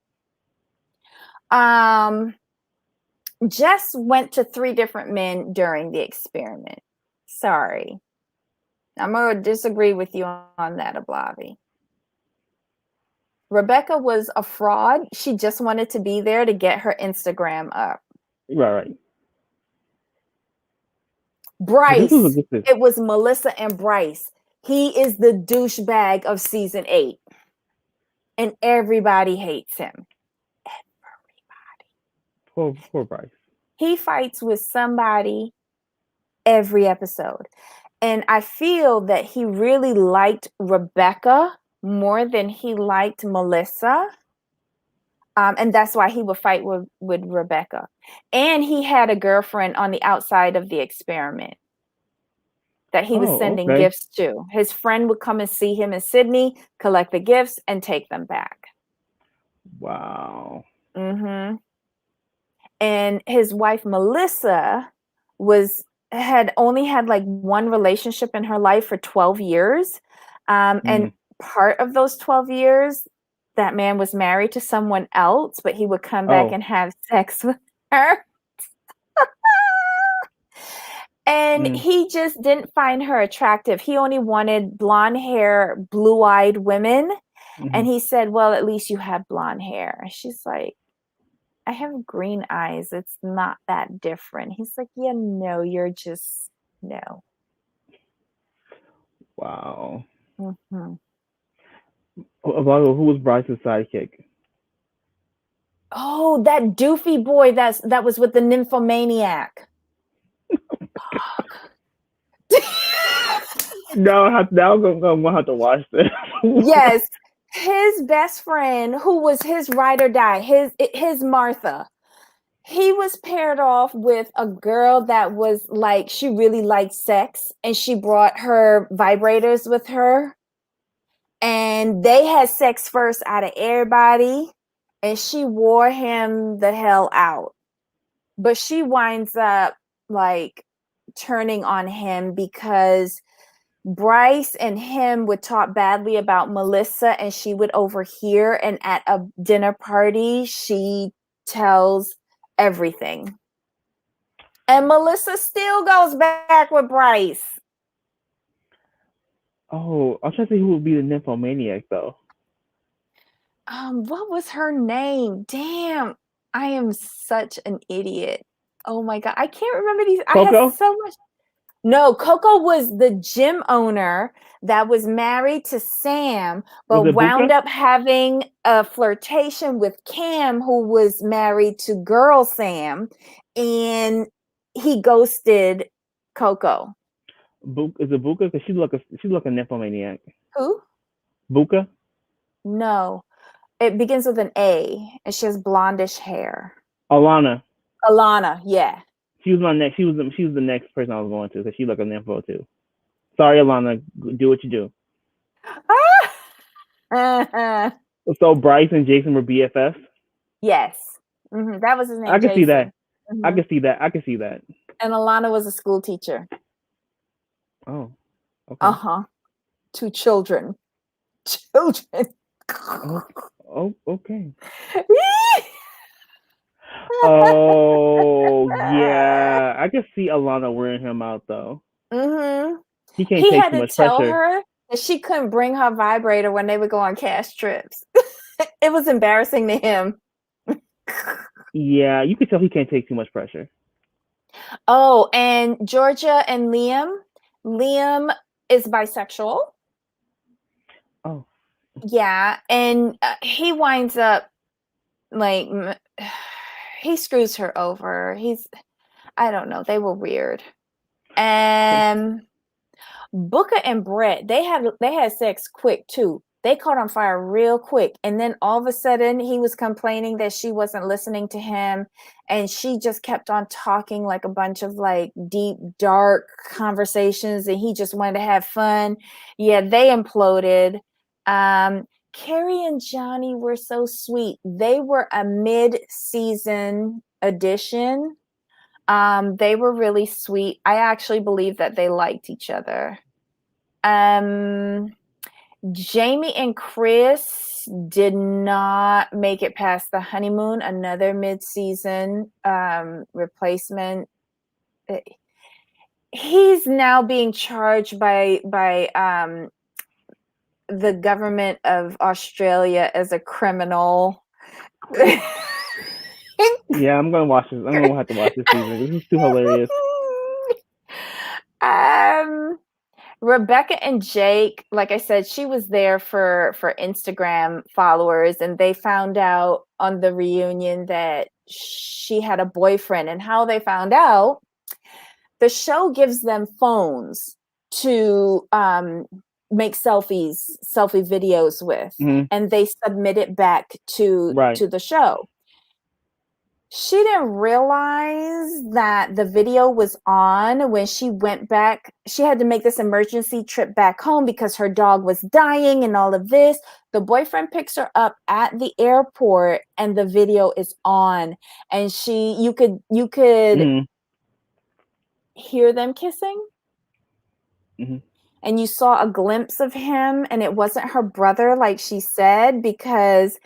Jess went to 3 different men during the experiment. Sorry. I'm going to disagree with you on that, Ablavi. Rebecca was a fraud. She just wanted to be there to get her Instagram up. Right. Bryce, it was Melissa and Bryce. He is the douchebag of season 8. And everybody hates him. Everybody. Poor Bryce. He fights with somebody every episode. And I feel that he really liked Rebecca more than he liked Melissa. And that's why he would fight with Rebecca. And he had a girlfriend on the outside of the experiment that he was sending gifts to. His friend would come and see him in Sydney, collect the gifts, and take them back. Wow. And his wife, Melissa, had only had like 1 relationship in her life for 12 years. And part of those 12 years, that man was married to someone else, but he would come back and have sex with her. And he just didn't find her attractive. He only wanted blonde hair, blue-eyed women. And he said, well, at least you have blonde hair. And she's like, I have green eyes. It's not that different. He's like, yeah, no, you're just, no. Wow. Who was Bryce's sidekick? Oh, that doofy boy that was with the nymphomaniac. Now I'm gonna have to watch this. Yes, his best friend, who was his ride or die, his Martha. He was paired off with a girl that was like, she really liked sex, and she brought her vibrators with her, and they had sex first out of everybody, and she wore him the hell out. But she winds up like turning on him because Bryce and him would talk badly about Melissa, and she would overhear, and at a dinner party she tells everything. And Melissa still goes back with Bryce. Oh, I'm trying to see who would be the nymphomaniac though. What was her name? Damn, I am such an idiot. Oh my god, I can't remember these. I had Coco? so much. No, Coco was the gym owner that was married to Sam, Was but it wound Buka? up having a flirtation with Cam, who was married to girl Sam, and he ghosted Coco. Is it Buka? Because she look a nymphomaniac. Who? Buka? No, it begins with an A, and she has blondish hair. Alana. Alana, yeah. She was my next. She was the next person I was going to because she looked a nympho too. Sorry, Alana. Do what you do. So Bryce and Jason were BFFs. Yes. That was his I name, can see that. Jason. I can see that. I can see that. And Alana was a school teacher. Oh, okay. Uh-huh. 2 children. Children. Oh, okay. Oh, yeah. I can see Alana wearing him out though. He can't He take had too to much tell pressure. her that she couldn't bring her vibrator when they would go on cash trips. It was embarrassing to him. Yeah, you could tell he can't take too much pressure. Oh, and Georgia and Liam. Liam is bisexual. Oh. Yeah, and he winds up like he screws her over. I don't know. They were weird. And Booker and Brett, they had sex quick too. They caught on fire real quick, and then all of a sudden he was complaining that she wasn't listening to him, and she just kept on talking like a bunch of like deep dark conversations, and he just wanted to have fun. Yeah, they imploded. Carrie and Johnny were so sweet. They were a mid-season addition. They were really sweet. I actually believe that they liked each other. Jamie and Chris did not make it past the honeymoon. Another mid-season replacement. He's now being charged by the government of Australia as a criminal. Yeah, I'm gonna watch this. I'm gonna have to watch this season. This is too hilarious. Rebecca and Jake, like I said, she was there for Instagram followers, and they found out on the reunion that she had a boyfriend. And how they found out, the show gives them phones to make selfie videos with, and they submit it back to the show. She didn't realize that the video was on when she went back. She had to make this emergency trip back home because her dog was dying and all of this. The boyfriend picks her up at the airport, and the video is on, and you could hear them kissing. And you saw a glimpse of him, and it wasn't her brother, like she said, because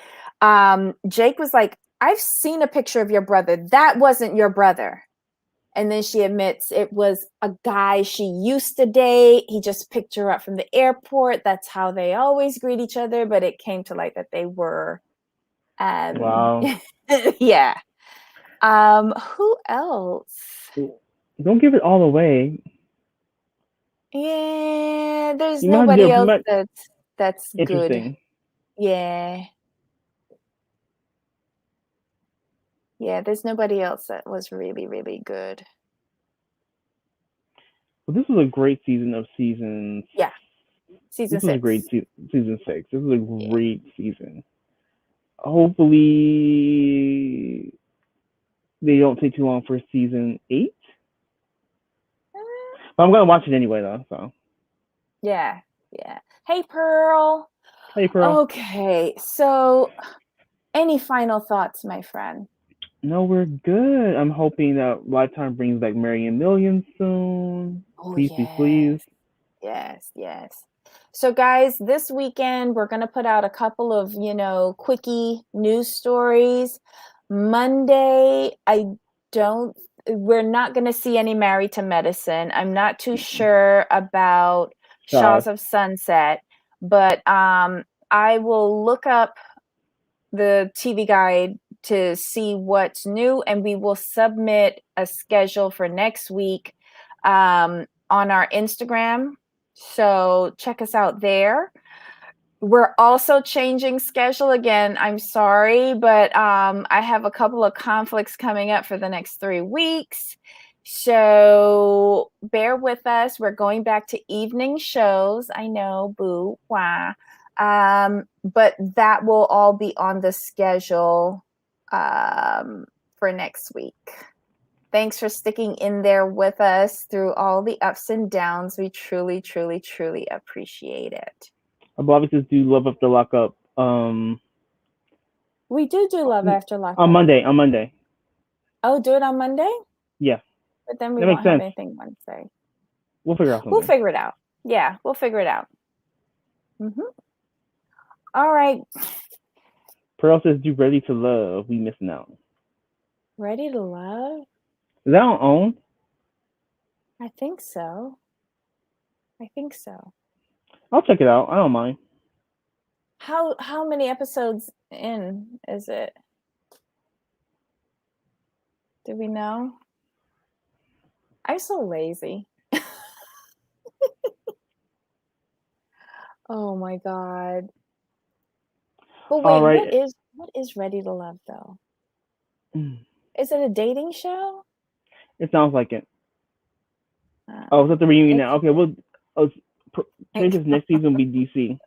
Jake was like, I've seen a picture of your brother. That wasn't your brother. And then she admits it was a guy she used to date. He just picked her up from the airport. That's how they always greet each other. But it came to light that they were. Wow. Yeah. Who else? Don't give it all away. Yeah, there's nobody else that's interesting. Good. Yeah. Yeah, there's nobody else that was really, really good. Well, this was a great season of seasons. Yeah. Season This was a 6. great season 6. This was a Yeah. great season. Hopefully, they don't take too long for season 8. But I'm gonna watch it anyway, though. So. Yeah. Hey, Pearl. Hey, Pearl. Okay, so any final thoughts, my friend? No, we're good. I'm hoping that Lifetime brings back Marion Millions soon. Oh, Please, please, please. yes. So, guys, this weekend we're going to put out a couple of, quickie news stories. Monday, we're not going to see any Married to Medicine. I'm not too sure about Shaws. Shaws of Sunset, but I will look up the TV guide to see what's new, and we will submit a schedule for next week on our Instagram. So check us out there. We're also changing schedule again. I'm sorry, but I have a couple of conflicts coming up for the next 3 weeks. So bear with us. We're going back to evening shows. I know, boo, wah. But that will all be on the schedule for next week. Thanks for sticking in there with us through all the ups and downs. We truly, truly, truly appreciate it. I'll obviously do Love After Lockup. We do Love After Lockup. On Monday. Oh, do it on Monday? Yeah. But then we That won't makes have sense. anything Wednesday. We'll figure out something. We'll figure it out. Yeah, we'll figure it out. All right. Pearl says, do Ready to Love. We missing out. Ready to Love? Is that on OWN? I think so. I'll check it out. I don't mind. How many episodes in is it? Do we know? I'm so lazy. Oh my God. But wait, right. what is Ready to Love though? Mm. Is it a dating show? It sounds like it. It's at the reunion now. Okay, well, Patriots next season will be DC.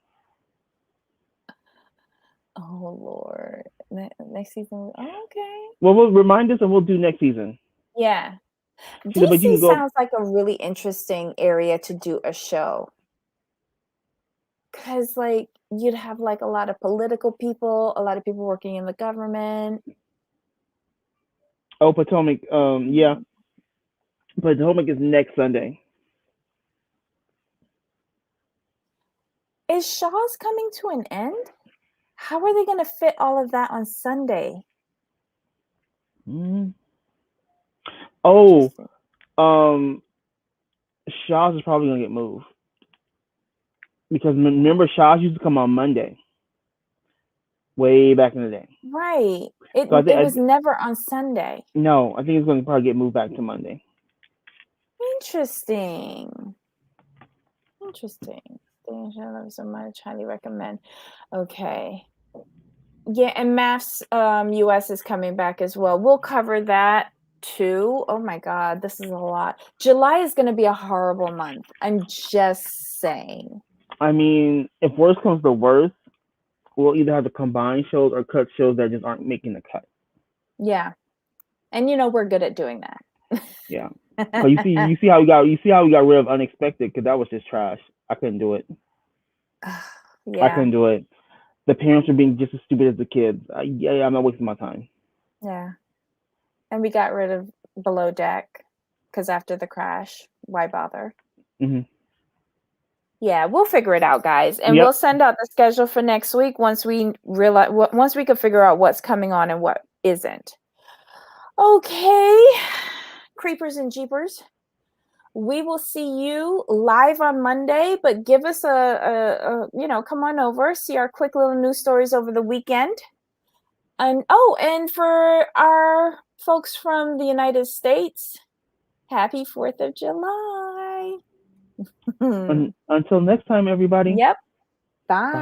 Oh Lord, next season. Oh, okay. Well, we'll remind us, and we'll do next season. Yeah, See, but you DC can go. sounds like a really interesting area to do a show. Because like you'd have like a lot of political people, a lot of people working in the government. Oh, Potomac. Yeah. Potomac is next Sunday. Is Shaw's coming to an end? How are they going to fit all of that on Sunday? Oh, Shaw's is probably gonna get moved because remember Shaw's used to come on Monday, way back in the day. Right. It was never on Sunday. No, I think it's going to probably get moved back to Monday. Interesting. I love so much. Highly recommend. Okay. Yeah, and MAFS US is coming back as well. We'll cover that too. Oh my God, this is a lot. July is going to be a horrible month. I'm just saying. I mean, if worse comes to worse, we'll either have to combine shows or cut shows that just aren't making the cut. Yeah, and we're good at doing that. Yeah. So you see how we got rid of Unexpected because that was just trash. I couldn't do it. Yeah. I couldn't do it. The parents were being just as stupid as the kids. I'm not wasting my time. Yeah. And we got rid of Below Deck because after the crash, why bother? Mm-hmm. Yeah, we'll figure it out, guys, and we'll send out the schedule for next week once we can figure out what's coming on and what isn't. Okay, creepers and jeepers. We will see you live on Monday, but give us come on over, see our quick little news stories over the weekend. And for our folks from the United States, happy 4th of July. Until next time, everybody. Yep. Bye.